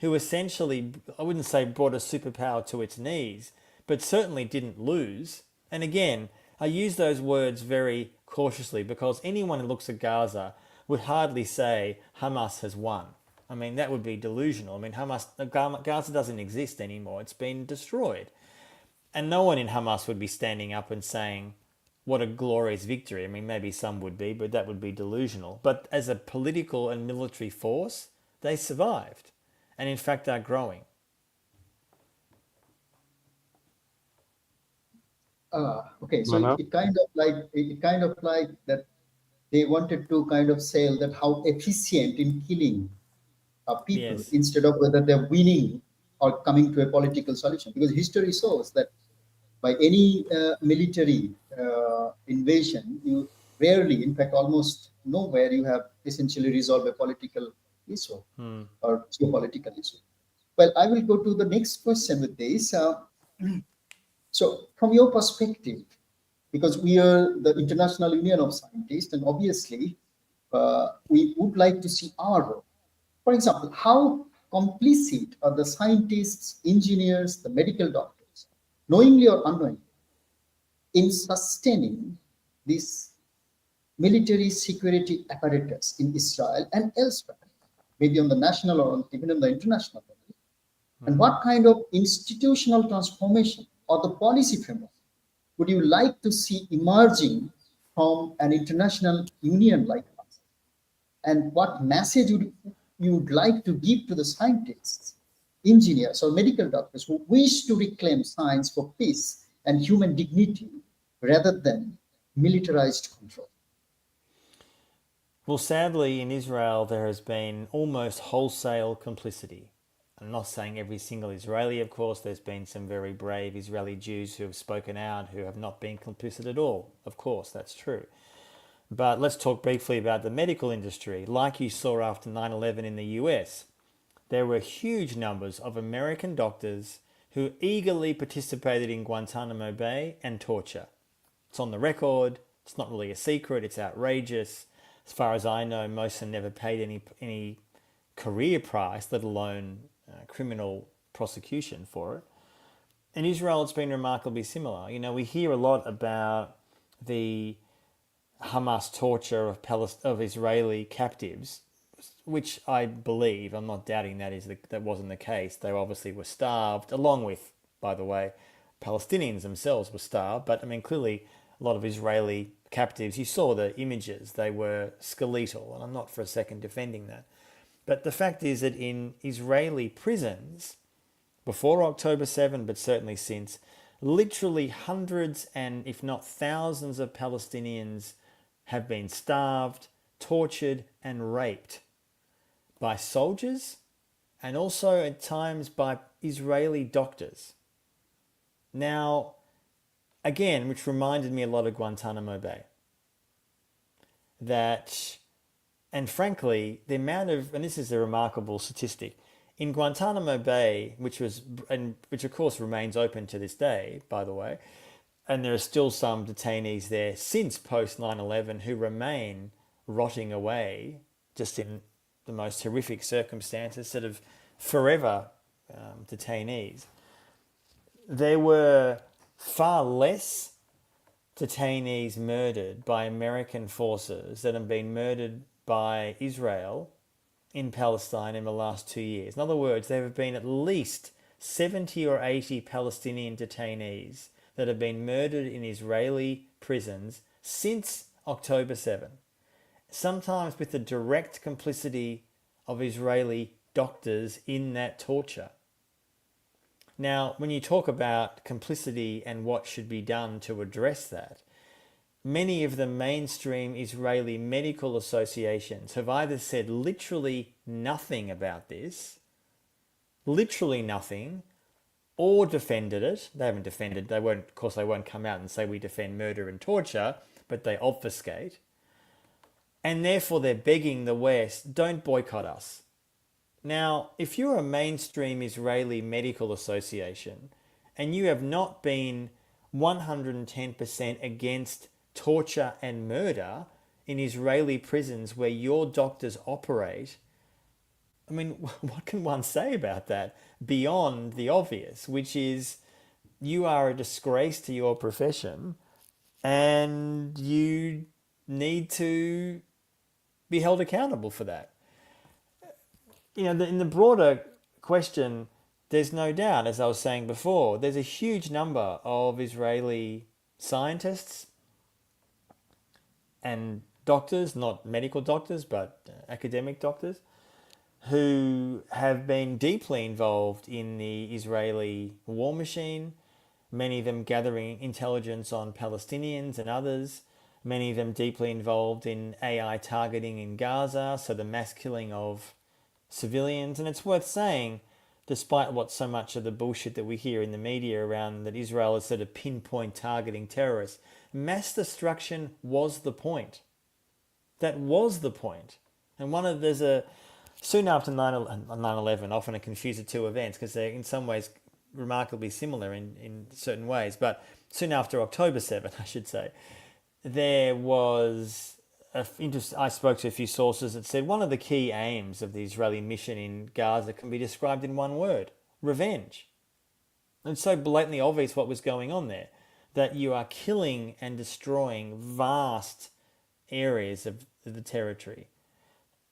who essentially, I wouldn't say brought a superpower to its knees, but certainly didn't lose. And again, I use those words very cautiously because anyone who looks at Gaza would hardly say Hamas has won. That would be delusional. Gaza doesn't exist anymore. It's been destroyed. And no one in Hamas would be standing up and saying, what a glorious victory. Maybe some would be, but that would be delusional. But as a political and military force, they survived. And in fact, are growing. Okay, so Mana? it kind of like that they wanted to kind of say that how efficient in killing people Yes. instead of whether they're winning or coming to a political solution. Because history shows that by any military invasion, you rarely, in fact, almost nowhere, you have essentially resolved a political issue or geopolitical issue. Well, I will go to the next question with this. So, from your perspective, because we are the International Union of Scientists, and obviously we would like to see our role. For example, how complicit are the scientists, engineers, the medical doctors, knowingly or unknowingly, in sustaining this military security apparatus in Israel and elsewhere, maybe on the national or even on the international level? And what kind of institutional transformation or the policy framework would you like to see emerging from an international union like us? And what message would you would like to give to the scientists, engineers, or medical doctors who wish to reclaim science for peace and human dignity rather than militarized control? Well, sadly, in Israel, there has been almost wholesale complicity. I'm not saying every single Israeli, of course. There's been some very brave Israeli Jews who have spoken out who have not been complicit at all. Of course, that's true. But let's talk briefly about the medical industry. Like you saw after 9/11 in the US, there were huge numbers of American doctors who eagerly participated in Guantanamo Bay and torture. It's on the record. It's not really a secret. It's outrageous. As far as I know, most of them never paid any career price, let alone criminal prosecution for it. In Israel, it's been remarkably similar. We hear a lot about the Hamas torture of Israeli captives, which I believe, I'm not doubting that wasn't the case. They obviously were starved, along with, by the way, Palestinians themselves were starved. But clearly, a lot of Israeli captives, you saw the images, they were skeletal, and I'm not for a second defending that. But the fact is that in Israeli prisons, before October 7, but certainly since, literally hundreds and if not thousands of Palestinians have been starved, tortured, and raped by soldiers and also at times by Israeli doctors. Now, again, which reminded me a lot of Guantanamo Bay, and frankly, the amount of, and this is a remarkable statistic, in Guantanamo Bay, which of course remains open to this day, by the way, and there are still some detainees there since post 9/11 who remain rotting away just in the most horrific circumstances, sort of forever detainees. There were far less detainees murdered by American forces that have been murdered by Israel in Palestine in the last 2 years. In other words, there have been at least 70 or 80 Palestinian detainees that have been murdered in Israeli prisons since October 7, sometimes with the direct complicity of Israeli doctors in that torture. Now, when you talk about complicity and what should be done to address that, many of the mainstream Israeli medical associations have either said literally nothing about this literally nothing or defended it. They haven't defended, they won't, of course, they won't come out and say we defend murder and torture, but they obfuscate. And therefore they're begging the West, don't boycott us. Now, if you're a mainstream Israeli medical association and you have not been 110% against torture and murder in Israeli prisons where your doctors operate, I mean, what can one say about that beyond the obvious, which is you are a disgrace to your profession and you need to be held accountable for that. You know, in the broader question, there's no doubt, as I was saying before, there's a huge number of Israeli scientists and doctors, not medical doctors, but academic doctors, who have been deeply involved in the Israeli war machine, many of them gathering intelligence on Palestinians and others, many of them deeply involved in AI targeting in Gaza, so the mass killing of civilians. And it's worth saying, despite what so much of the bullshit that we hear in the media around that Israel is sort of pinpoint targeting terrorists, mass destruction was the point. That was the point. And soon after 9/11, often I confuse the two events because they're in some ways remarkably similar in certain ways, but soon after October 7, I should say, there was I spoke to a few sources that said one of the key aims of the Israeli mission in Gaza can be described in one word: revenge. And it's so blatantly obvious what was going on there, that you are killing and destroying vast areas of the territory.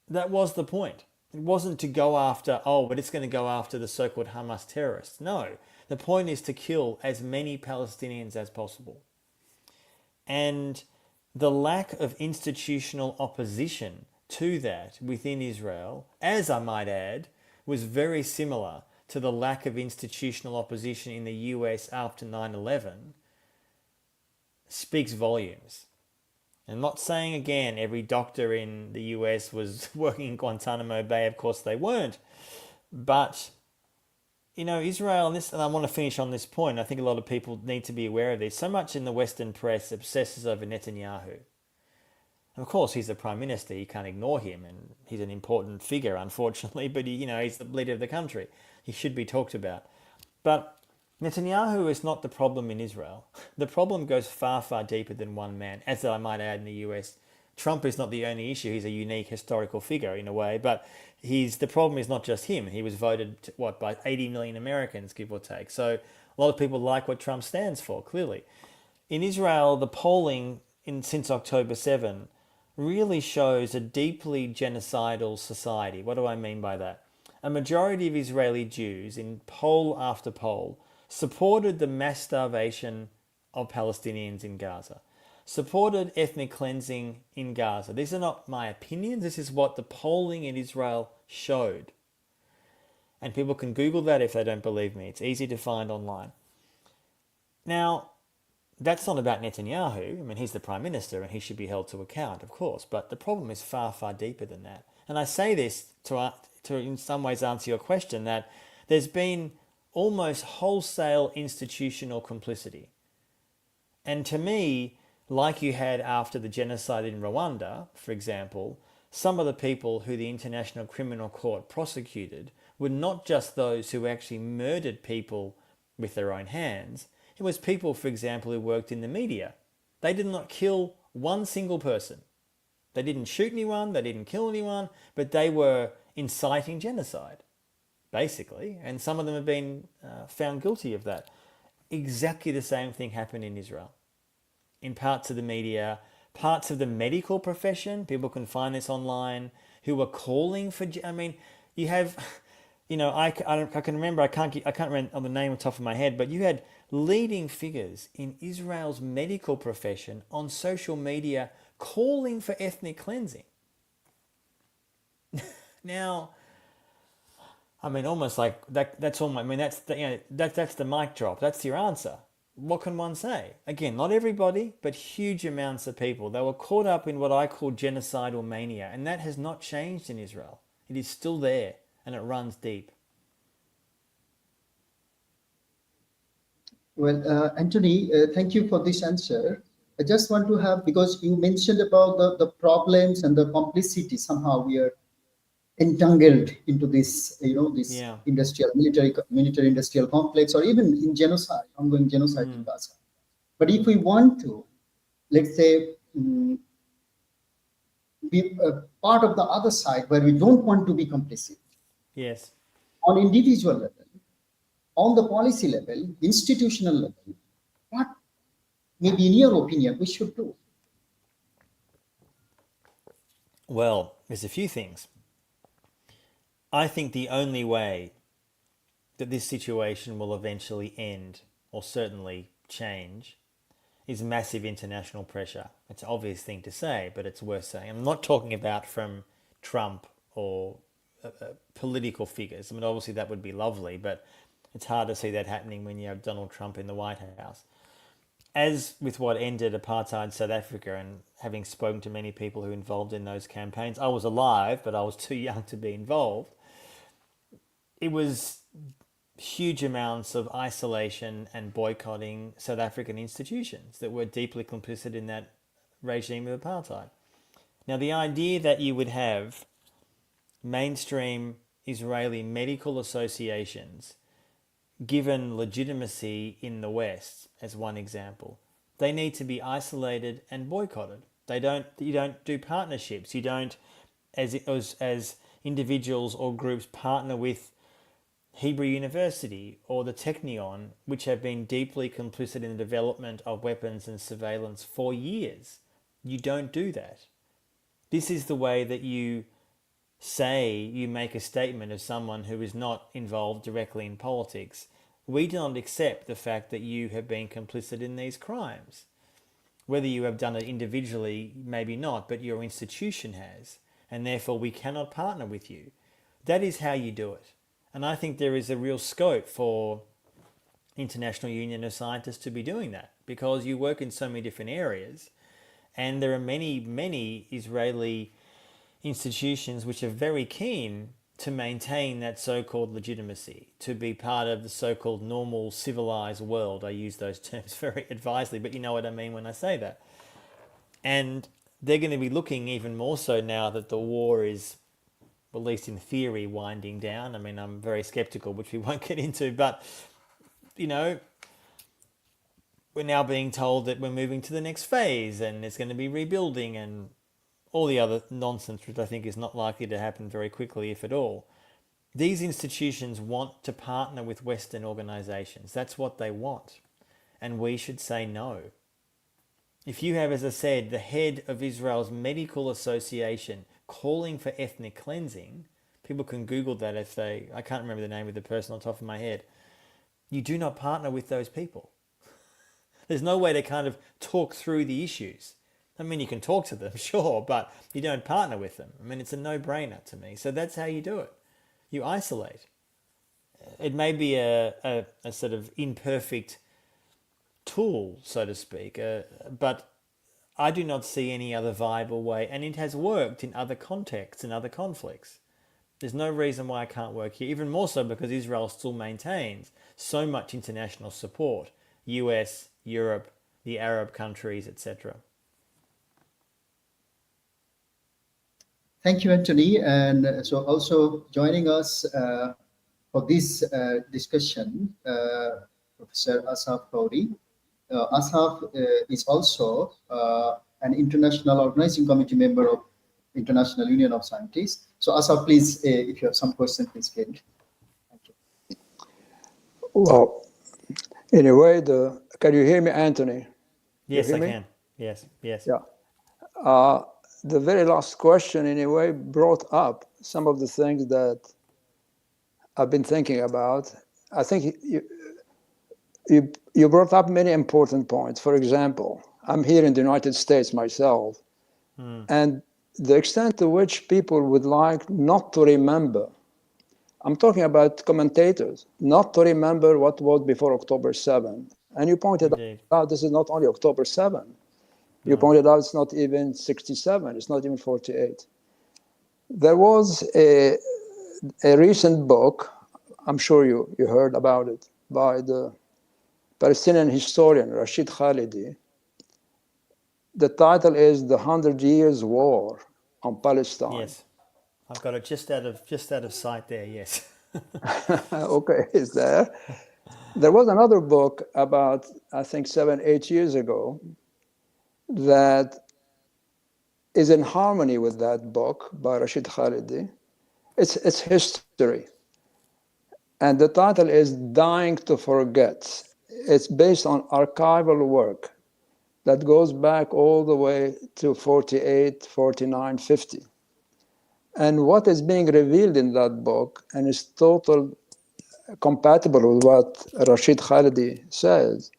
That was the point. It wasn't to go after, but it's going to go after the so-called Hamas terrorists. No, the point is to kill as many Palestinians as possible. And the lack of institutional opposition to that within Israel, as I might add, was very similar to the lack of institutional opposition in the US after 9/11, speaks volumes. I'm not saying, again, every doctor in the US was working in Guantanamo Bay. Of course they weren't. But, you know, Israel, and I want to finish on this point, I think a lot of people need to be aware of this. So much in the Western press obsesses over Netanyahu. And of course, he's the prime minister. You can't ignore him. And he's an important figure, unfortunately. But, he's the leader of the country. He should be talked about. But Netanyahu is not the problem in Israel. The problem goes far, far deeper than one man. As I might add, in the US, Trump is not the only issue. He's a unique historical figure in a way, but the problem is not just him. He was voted, by 80 million Americans, give or take. So a lot of people like what Trump stands for, clearly. In Israel, the polling since October 7 really shows a deeply genocidal society. What do I mean by that? A majority of Israeli Jews, in poll after poll, supported the mass starvation of Palestinians in Gaza, supported ethnic cleansing in Gaza. These are not my opinions. This is what the polling in Israel showed. And people can Google that if they don't believe me. It's easy to find online. Now, that's not about Netanyahu. I mean, he's the prime minister and he should be held to account, of course. But the problem is far, far deeper than that. And I say this to in some ways answer your question, that there's been almost wholesale institutional complicity. And to me, like you had after the genocide in Rwanda, for example, some of the people who the International Criminal Court prosecuted were not just those who actually murdered people with their own hands. It was people, for example, who worked in the media. They did not kill one single person. They didn't shoot anyone, they didn't kill anyone, but they were inciting genocide, basically. And some of them have been found guilty of that. Exactly the same thing happened in Israel. In parts of the media, parts of the medical profession, people can find this online, who were calling for, you have, I can remember, I can't remember on the name off the top of my head, but you had leading figures in Israel's medical profession on social media calling for ethnic cleansing. Now, almost like that's all. That's the mic drop. That's your answer. What can one say? Again, not everybody, but huge amounts of people. They were caught up in what I call genocidal mania, and that has not changed in Israel. It is still there, and it runs deep. Well, Anthony, thank you for this answer. I just want to have, because you mentioned about the problems and the complicity, somehow we are entangled into this, this Yeah. industrial, military industrial complex, or even in genocide, ongoing genocide in Gaza. But if we want to, let's say, be a part of the other side where we don't want to be complicit, Yes. on individual level, on the policy level, institutional level, what maybe in your opinion we should do? Well, there's a few things. I think the only way that this situation will eventually end, or certainly change, is massive international pressure. It's an obvious thing to say, but it's worth saying. I'm not talking about from Trump or political figures. I mean, obviously that would be lovely, but it's hard to see that happening when you have Donald Trump in the White House. As with what ended apartheid South Africa, and having spoken to many people who were involved in those campaigns, I was alive, but I was too young to be involved. It was huge amounts of isolation and boycotting South African institutions that were deeply complicit in that regime of apartheid. Now, the idea that you would have mainstream Israeli medical associations given legitimacy in the West, as one example, they need to be isolated and boycotted. You don't do partnerships. You don't, as individuals or groups, partner with Hebrew University or the Technion, which have been deeply complicit in the development of weapons and surveillance for years. You don't do that. This is the way that you say you make a statement of someone who is not involved directly in politics. We do not accept the fact that you have been complicit in these crimes. Whether you have done it individually, maybe not, but your institution has, and therefore we cannot partner with you. That is how you do it. And I think there is a real scope for International Union of Scientists to be doing that, because you work in so many different areas, and there are many, many Israeli institutions which are very keen to maintain that so-called legitimacy, to be part of the so-called normal civilized world. I use those terms very advisedly, but you know what I mean when I say that. And they're going to be looking even more so now that the war is, at least in theory, winding down. I mean, I'm very skeptical, which we won't get into, but, we're now being told that we're moving to the next phase and it's going to be rebuilding and all the other nonsense, which I think is not likely to happen very quickly, if at all. These institutions want to partner with Western organizations. That's what they want. And we should say no. If you have, as I said, the head of Israel's medical association calling for ethnic cleansing, people can Google that if they, I can't remember the name of the person on top of my head. You do not partner with those people. There's no way to kind of talk through the issues. I mean, you can talk to them, sure, but you don't partner with them. I mean, it's a no-brainer to me. So that's how you do it. You isolate. It may be a sort of imperfect tool, so to speak, but I do not see any other viable way, and it has worked in other contexts and other conflicts. There's no reason why it can't work here, even more so because Israel still maintains so much international support. US, Europe, the Arab countries, etc. Thank you, Anthony. And so also joining us for this discussion, Professor Asaf Kauri. Asaf is also an international organizing committee member of International Union of Scientists. So Asaf, please, if you have some questions, please get it. Thank you. Well, anyway, can you hear me, Anthony? Yes, I can. Yes. Yeah. The very last question, anyway, brought up some of the things that I've been thinking about. I think you brought up many important points. For example, I'm here in the United States myself, and the extent to which people would like not to remember, I'm talking about commentators, not to remember what was before October 7. And you pointed out this is not only October 7. You pointed out it's not even 67, it's not even 48. There was a recent book, I'm sure you heard about it, by the Palestinian historian Rashid Khalidi. The title is The 100 Years War on Palestine. Yes, I've got it just out of sight there. Yes. Okay, is there? There was another book about, I think, 7, 8 years ago that is in harmony with that book by Rashid Khalidi. It's history. And the title is Dying to Forget. It's based on archival work that goes back all the way to 48, 49, 50. And what is being revealed in that book, and is total compatible with what Rashid Khalidi says,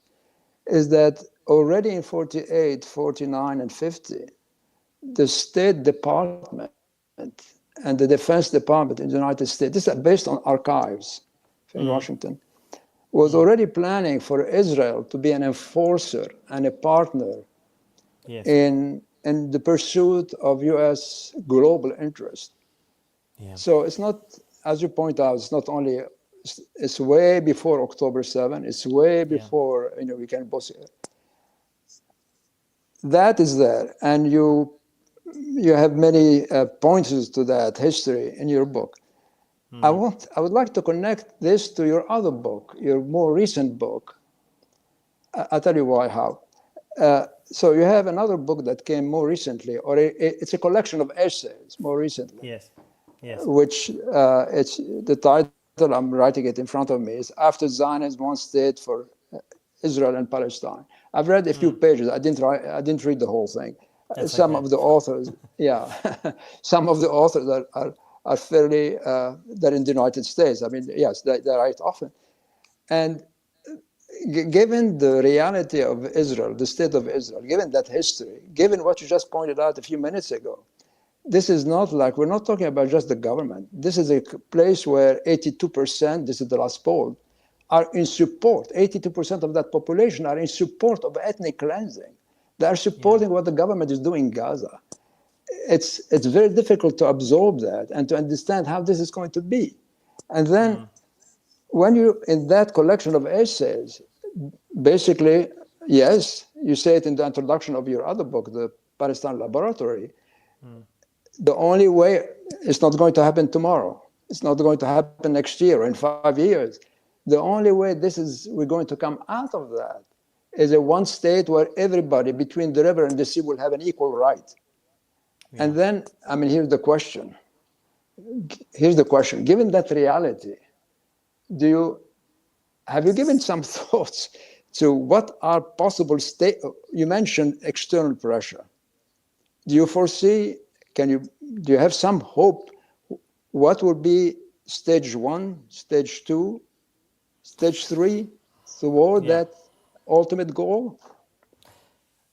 is that already in 48, 49, and 50, the State Department and the Defense Department in the United States, this is based on archives in Washington, was already planning for Israel to be an enforcer and a partner Yes. in the pursuit of US global interest. Yeah. So it's not, as you point out, it's not only, it's way before October 7, it's way before, we can both, that is there. And you have many pointers to that history in your book. I would like to connect this to your other book, your more recent book. I'll tell you why, how. So you have another book that came more recently, or it's a collection of essays more recently. Yes. Yes. Which it's the title, I'm writing it in front of me, is After Zionism, One State for Israel and Palestine. I've read a few pages. I didn't read the whole thing. That's some okay. of the authors, some of the authors are fairly, they're in the United States. I mean, yes, they write often. And given the reality of Israel, the state of Israel, given that history, given what you just pointed out a few minutes ago, this is not like, we're not talking about just the government. This is a place where 82%, this is the last poll, are in support. 82% of that population are in support of ethnic cleansing. They are supporting what the government is doing in Gaza. It's very difficult to absorb that and to understand how this is going to be. And then when you, in that collection of essays, basically, yes, you say it in the introduction of your other book, the Palestine Laboratory, the only way, it's not going to happen tomorrow. It's not going to happen next year or in 5 years. The only way we're going to come out of that is a one state where everybody between the river and the sea will have an equal right. Yeah. And then, I mean, here's the question. Given that reality, have you given some thoughts to what are possible you mentioned external pressure. Do you foresee, do you have some hope? What will be stage 1, stage 2, stage 3 toward that ultimate goal?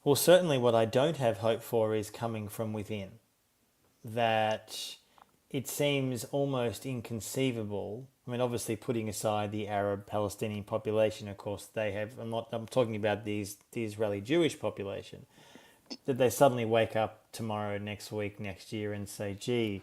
Well, certainly what I don't have hope for is coming from within. That it seems almost inconceivable. I mean, obviously putting aside the Arab Palestinian population, of course, I'm talking about the Israeli Jewish population, that they suddenly wake up tomorrow, next week, next year and say, gee,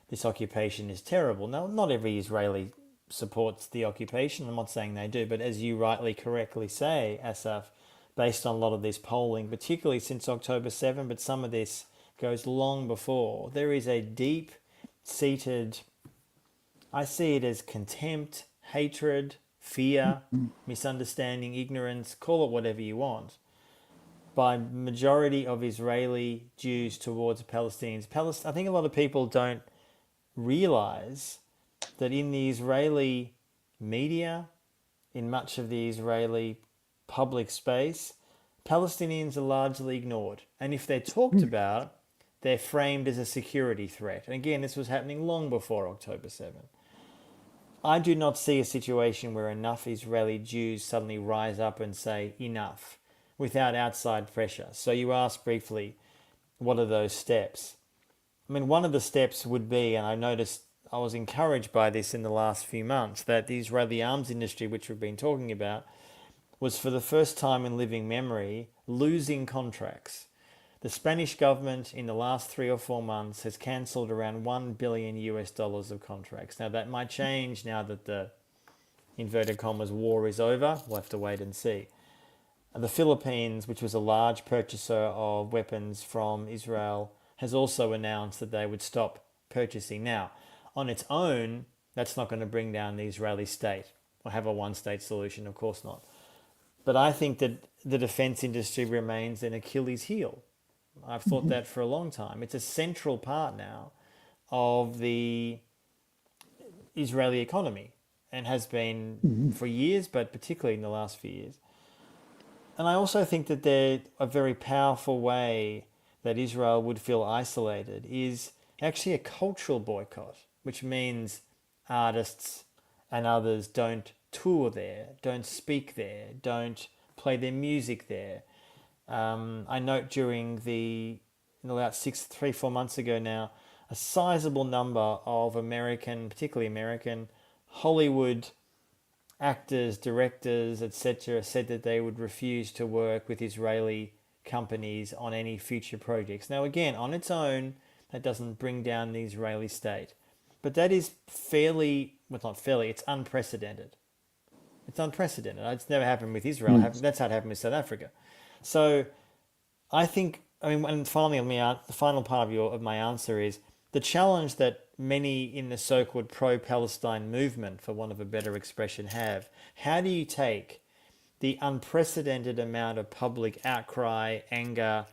this occupation is terrible. Now, not every Israeli supports the occupation. I'm not saying they do, but as you rightly, correctly say, Asaf, based on a lot of this polling, particularly since October 7, but some of this goes long before, there is a deep-seated, I see it as contempt, hatred, fear, misunderstanding, ignorance, call it whatever you want, by majority of Israeli Jews towards Palestinians. I think a lot of people don't realize that in the Israeli media, in much of the Israeli public space, Palestinians are largely ignored. And if they're talked about, they're framed as a security threat. And again, this was happening long before October 7. I do not see a situation where enough Israeli Jews suddenly rise up and say enough without outside pressure. So you asked briefly, what are those steps? I mean, one of the steps would be, and I was encouraged by this in the last few months, that the Israeli arms industry, which we've been talking about, was for the first time in living memory losing contracts. The Spanish government in the last 3 or 4 months has cancelled around $1 billion of contracts. Now that might change now that the inverted commas, war is over. We'll have to wait and see. The Philippines, which was a large purchaser of weapons from Israel, has also announced that they would stop purchasing. Now, on its own, that's not going to bring down the Israeli state or have a one-state solution, of course not. But I think that the defense industry remains an Achilles heel. I've thought that for a long time. It's a central part now of the Israeli economy and has been for years, but particularly in the last few years. And I also think that a very powerful way that Israel would feel isolated is actually a cultural boycott, which means artists and others don't tour there, don't speak there, don't play their music there. I note during about 4 months ago now, a sizable number of particularly American, Hollywood actors, directors, etc., said that they would refuse to work with Israeli companies on any future projects. Now, again, on its own, that doesn't bring down the Israeli state. But that is it's unprecedented. It's unprecedented. It's never happened with Israel. That's how it happened with South Africa. So I think, and finally, the final part of my answer is the challenge that many in the so-called pro-Palestine movement, for want of a better expression, have. How do you take the unprecedented amount of public outcry, anger,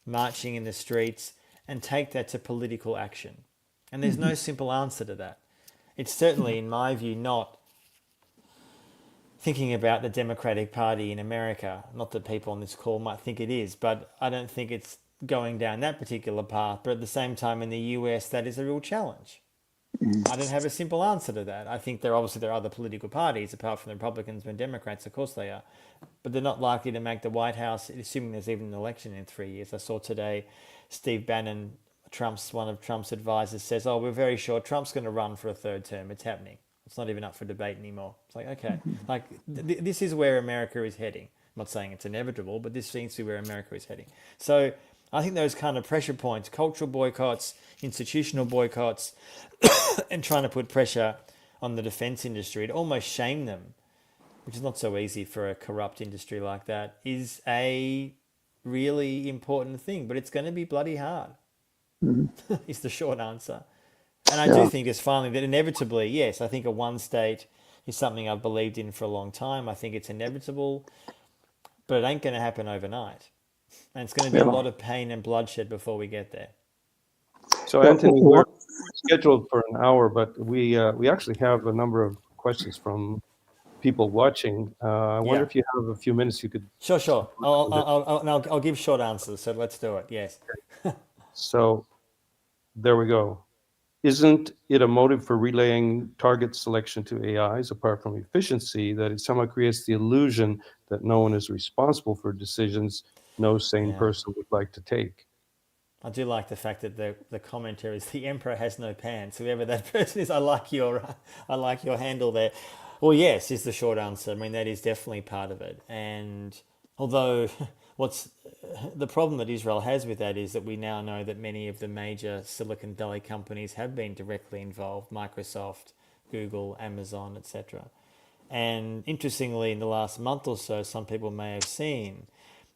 marching in the streets, and take that to political action? And there's no simple answer to that. It's certainly, in my view, not thinking about the Democratic Party in America. Not that people on this call might think it is, but I don't think it's going down that particular path. But at the same time, in the US, that is a real challenge. I don't have a simple answer to that. I think there are other political parties, apart from the Republicans and Democrats, of course they are. But they're not likely to make the White House, assuming there's even an election in 3 years. I saw today Steve Bannon, one of Trump's advisors, says, we're very sure Trump's going to run for a third term. It's happening. It's not even up for debate anymore. It's like, okay, this is where America is heading. I'm not saying it's inevitable, but this seems to be where America is heading. So I think those kind of pressure points, cultural boycotts, institutional boycotts, and trying to put pressure on the defense industry to almost shame them, which is not so easy for a corrupt industry like that, is a really important thing. But it's going to be bloody hard, is the short answer. And I do think that inevitably, yes, I think a one state is something I've believed in for a long time. I think it's inevitable, but it ain't going to happen overnight. And it's going to be a lot of pain and bloodshed before we get there. So, Anthony, we're scheduled for an hour, but we actually have a number of questions from people watching. I wonder if you have a few minutes you could... Sure. I'll give short answers, so let's do it, yes. So, there we go. Isn't it a motive for relaying target selection to AIs, apart from efficiency, that it somehow creates the illusion that no one is responsible for decisions no sane person would like to take? I do like the fact that the commentary is the emperor has no pants. Whoever that person is, I like your handle there. Well, yes, is the short answer. I mean, that is definitely part of it. And although the problem that Israel has with that is that we now know that many of the major Silicon Valley companies have been directly involved: Microsoft, Google, Amazon, etc. And interestingly, in the last month or so, some people may have seen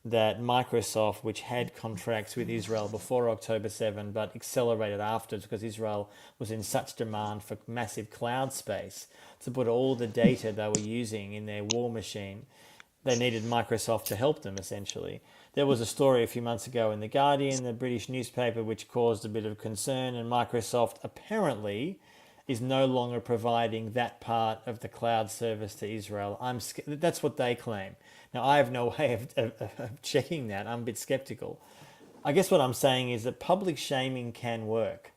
that Microsoft, which had contracts with Israel before October 7, but accelerated afterwards because Israel was in such demand for massive cloud space to put all the data they were using in their war machine, they needed Microsoft to help them, essentially. There was a story a few months ago in The Guardian, the British newspaper, which caused a bit of concern, and Microsoft apparently is no longer providing that part of the cloud service to Israel. That's what they claim. Now, I have no way of checking that. I'm a bit skeptical. I guess what I'm saying is that public shaming can work.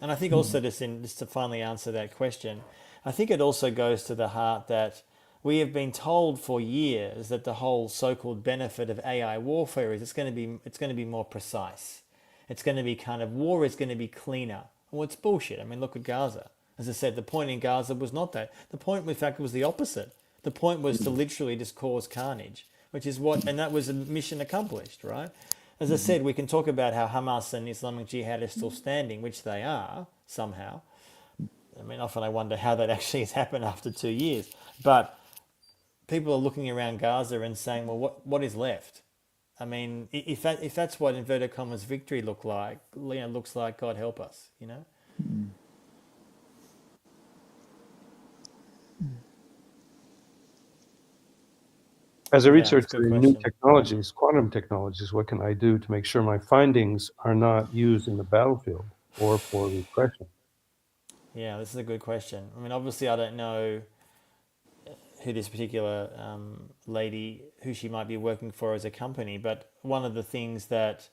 And I think also, just to finally answer that question, I think it also goes to the heart that we have been told for years that the whole so-called benefit of AI warfare is it's going to be more precise. It's going to be war is going to be cleaner. Well, it's bullshit. I mean, look at Gaza. As I said, the point in Gaza was not that. The point, in fact, was the opposite. The point was to literally just cause carnage, and that was a mission accomplished, right? As I said, we can talk about how Hamas and Islamic Jihad are still standing, which they are, somehow. I mean, often I wonder how that actually has happened after 2 years. But people are looking around Gaza and saying, well, what is left? I mean, if that's what inverted commas victory looks like, God help us, you know. As a Yeah, that's a researcher good in new question. technologies, quantum technologies, what can I do to make sure my findings are not used in the battlefield or for repression? Yeah, this is a good question. I mean, obviously, I don't know who this particular lady, who she might be working for as a company, but one of the things that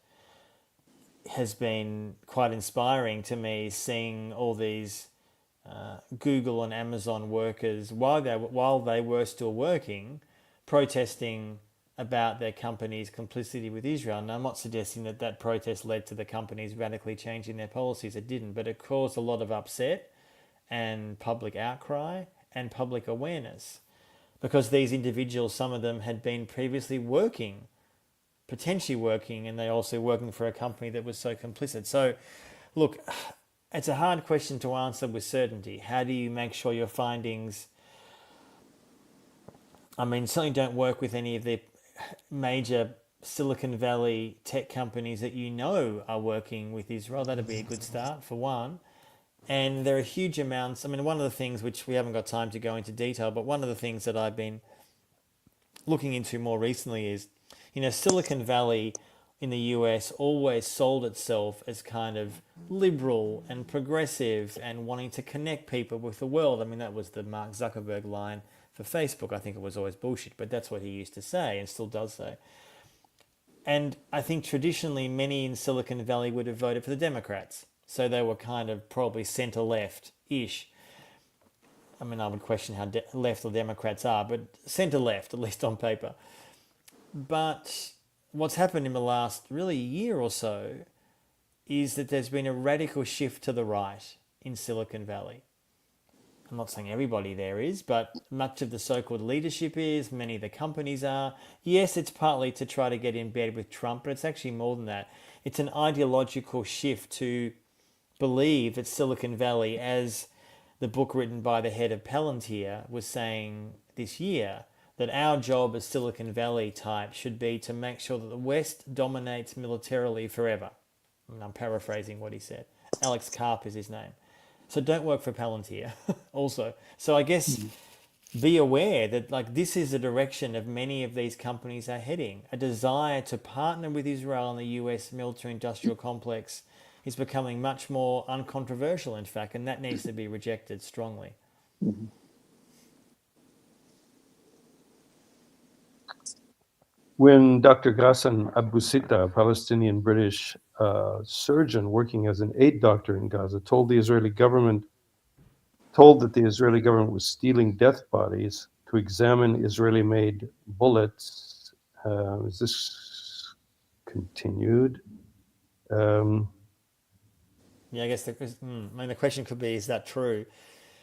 has been quite inspiring to me is seeing all these Google and Amazon workers while they were still working, protesting about their company's complicity with Israel. And I'm not suggesting that that protest led to the companies radically changing their policies. It didn't, but it caused a lot of upset and public outcry and public awareness because these individuals, some of them had been previously working, potentially working, and they also working for a company that was so complicit. So, look, it's a hard question to answer with certainty. How do you make sure your findings? I mean, certainly don't work with any of the major Silicon Valley tech companies that you know are working with Israel. That'd be a good start for one. And there are huge amounts. I mean, one of the things which we haven't got time to go into detail, but one of the things that I've been looking into more recently is, Silicon Valley in the US always sold itself as kind of liberal and progressive and wanting to connect people with the world. I mean, that was the Mark Zuckerberg line for Facebook. I think it was always bullshit, but that's what he used to say and still does say. And I think traditionally many in Silicon Valley would have voted for the Democrats. So they were kind of probably centre left-ish. I mean, I would question how left the Democrats are, but centre left, at least on paper. But what's happened in the last really year or so is that there's been a radical shift to the right in Silicon Valley. I'm not saying everybody there is, but much of the so-called leadership is, many of the companies are. Yes, it's partly to try to get in bed with Trump, but it's actually more than that. It's an ideological shift to believe that Silicon Valley, as the book written by the head of Palantir was saying this year, that our job as Silicon Valley type should be to make sure that the West dominates militarily forever. And I'm paraphrasing what he said. Alex Karp is his name. So don't work for Palantir also. So I guess be aware that this is the direction of many of these companies are heading. A desire to partner with Israel and the US military industrial complex is becoming much more uncontroversial, in fact, and that needs to be rejected strongly. When Dr. Ghassan Abusita, a Palestinian British surgeon working as an aide doctor in Gaza, told that the Israeli government was stealing death bodies to examine Israeli-made bullets. Is this continued? Yeah, I guess the question could be, is that true?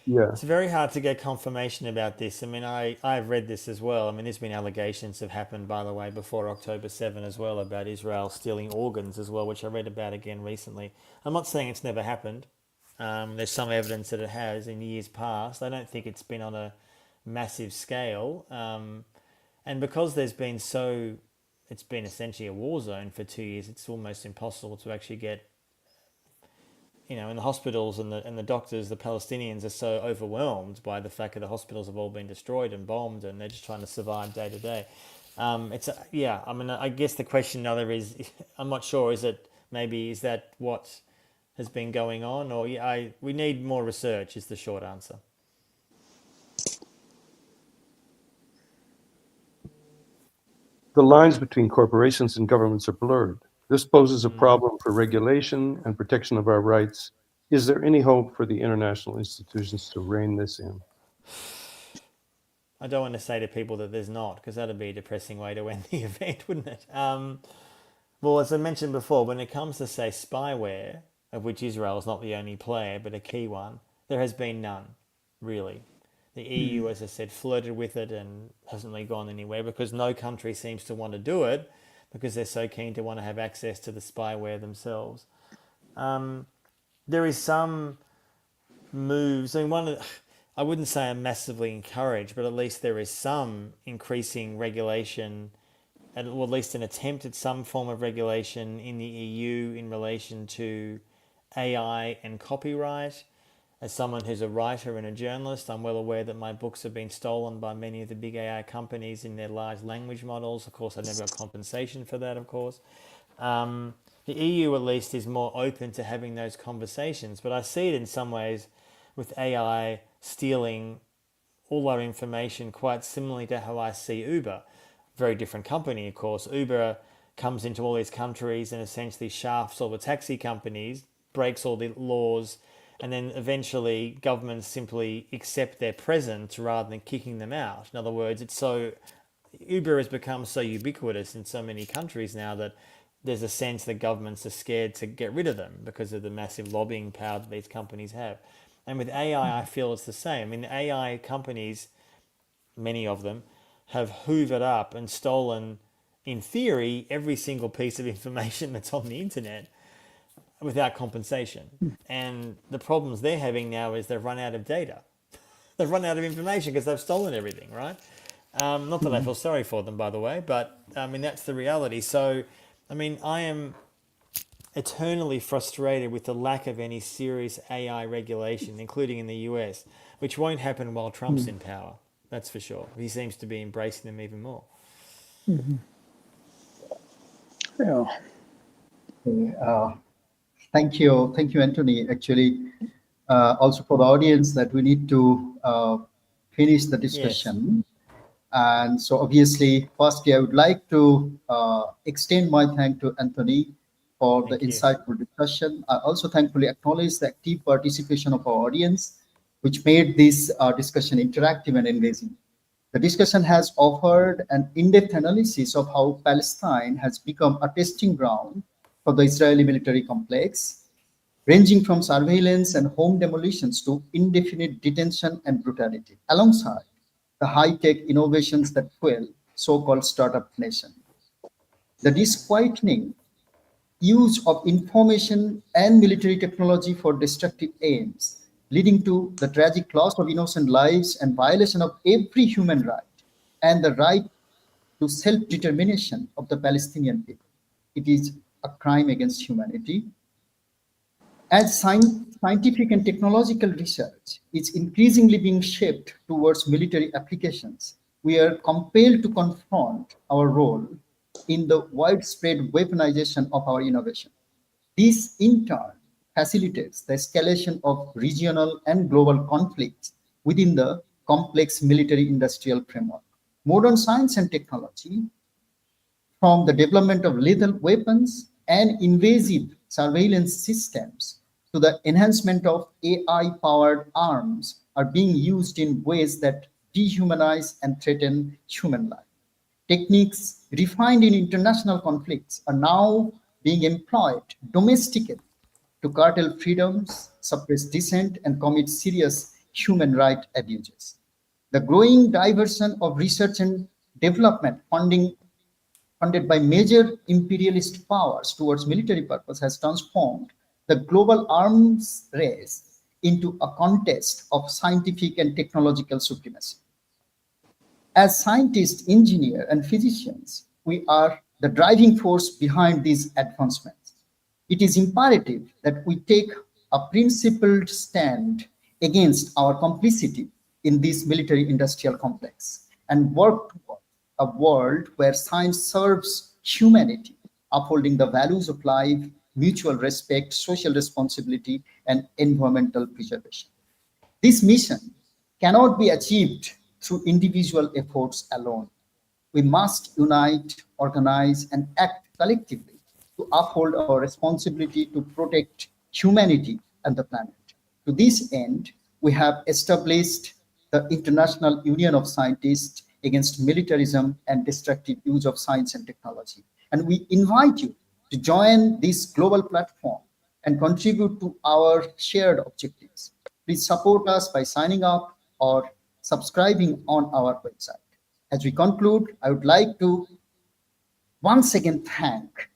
Yeah. It's very hard to get confirmation about this. I mean, I've read this as well. I mean, there's been allegations have happened, by the way, before October 7 as well, about Israel stealing organs as well, which I read about again recently. I'm not saying it's never happened. There's some evidence that it has in years past. I don't think it's been on a massive scale. And because it's been essentially a war zone for 2 years, it's almost impossible to actually get, in the hospitals and the doctors, the Palestinians are so overwhelmed by the fact that the hospitals have all been destroyed and bombed, and they're just trying to survive day to day. I mean, I guess the question is, I'm not sure. Is that what has been going on, or we need more research? Is the short answer. The lines between corporations and governments are blurred. This poses a problem for regulation and protection of our rights. Is there any hope for the international institutions to rein this in? I don't want to say to people that there's not, because that'd be a depressing way to end the event, wouldn't it? Well, as I mentioned before, when it comes to, say, spyware, of which Israel is not the only player, but a key one, there has been none, really. The EU, as I said, flirted with it and hasn't really gone anywhere because no country seems to want to do it because they're so keen to want to have access to the spyware themselves. There is some moves. I mean, I wouldn't say I'm massively encouraged, but at least there is some increasing regulation, or at least an attempt at some form of regulation in the EU in relation to AI and copyright. As someone who's a writer and a journalist, I'm well aware that my books have been stolen by many of the big AI companies in their large language models. Of course, I never got compensation for that, of course. The EU, at least, is more open to having those conversations. But I see it in some ways with AI stealing all our information quite similarly to how I see Uber. Very different company, of course. Uber comes into all these countries and essentially shafts all the taxi companies, breaks all the laws, and then eventually governments simply accept their presence rather than kicking them out. In other words, Uber has become so ubiquitous in so many countries now that there's a sense that governments are scared to get rid of them because of the massive lobbying power that these companies have. And with AI, I feel it's the same. I mean, the AI companies, many of them, have hoovered up and stolen, in theory, every single piece of information that's on the internet without compensation. And the problems they're having now is they've run out of data. They've run out of information because they've stolen everything, right? Not that I feel sorry for them, by the way, but I mean, that's the reality. So, I mean, I am eternally frustrated with the lack of any serious AI regulation, including in the US, which won't happen while Trump's in power. That's for sure. He seems to be embracing them even more. Yeah. Thank you, Anthony. Actually, also for the audience, that we need to finish the discussion. Yes. And so obviously, firstly, I would like to extend my thanks to Anthony for the insightful discussion. I also thankfully acknowledge the active participation of our audience, which made this discussion interactive and engaging. The discussion has offered an in-depth analysis of how Palestine has become a testing ground for the Israeli military complex, ranging from surveillance and home demolitions to indefinite detention and brutality, alongside the high-tech innovations that fuel so-called startup nation. The disquieting use of information and military technology for destructive aims, leading to the tragic loss of innocent lives and violation of every human right and the right to self-determination of the Palestinian people. It is a crime against humanity. As scientific and technological research is increasingly being shaped towards military applications, we are compelled to confront our role in the widespread weaponization of our innovation. This, in turn, facilitates the escalation of regional and global conflicts within the complex military-industrial framework. Modern science and technology, from the development of lethal weapons and invasive surveillance systems to the enhancement of AI-powered arms, are being used in ways that dehumanize and threaten human life. Techniques refined in international conflicts are now being employed domestically to curtail freedoms, suppress dissent, and commit serious human rights abuses. The growing diversion of research and development funded by major imperialist powers towards military purpose has transformed the global arms race into a contest of scientific and technological supremacy. As scientists, engineers, and physicians, we are the driving force behind these advancements. It is imperative that we take a principled stand against our complicity in this military-industrial complex and work toward a world where science serves humanity, upholding the values of life, mutual respect, social responsibility, and environmental preservation. This mission cannot be achieved through individual efforts alone. We must unite, organize, and act collectively to uphold our responsibility to protect humanity and the planet. To this end, we have established the International Union of Scientists Against Militarism and Destructive Use of Science and Technology. And we invite you to join this global platform and contribute to our shared objectives. Please support us by signing up or subscribing on our website. As we conclude, I would like to once again thank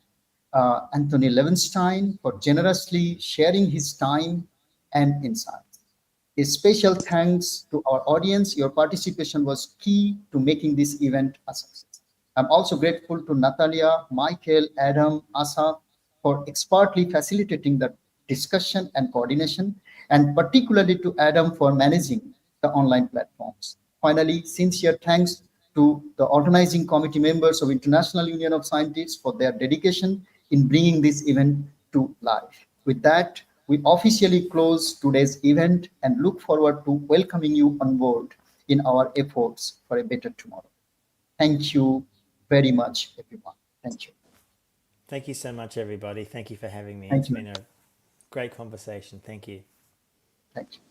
Antony Loewenstein for generously sharing his time and insights. A special thanks to our audience. Your participation was key to making this event a success. I'm also grateful to Natalia, Michael, Adam, Asa for expertly facilitating the discussion and coordination, and particularly to Adam for managing the online platforms. Finally, sincere thanks to the organizing committee members of International Union of Scientists for their dedication in bringing this event to life. With that, we officially close today's event and look forward to welcoming you on board in our efforts for a better tomorrow. Thank you very much, everyone. Thank you. Thank you so much, everybody. Thank you for having me. Thank It's you. been a great conversation. Thank you. Thank you.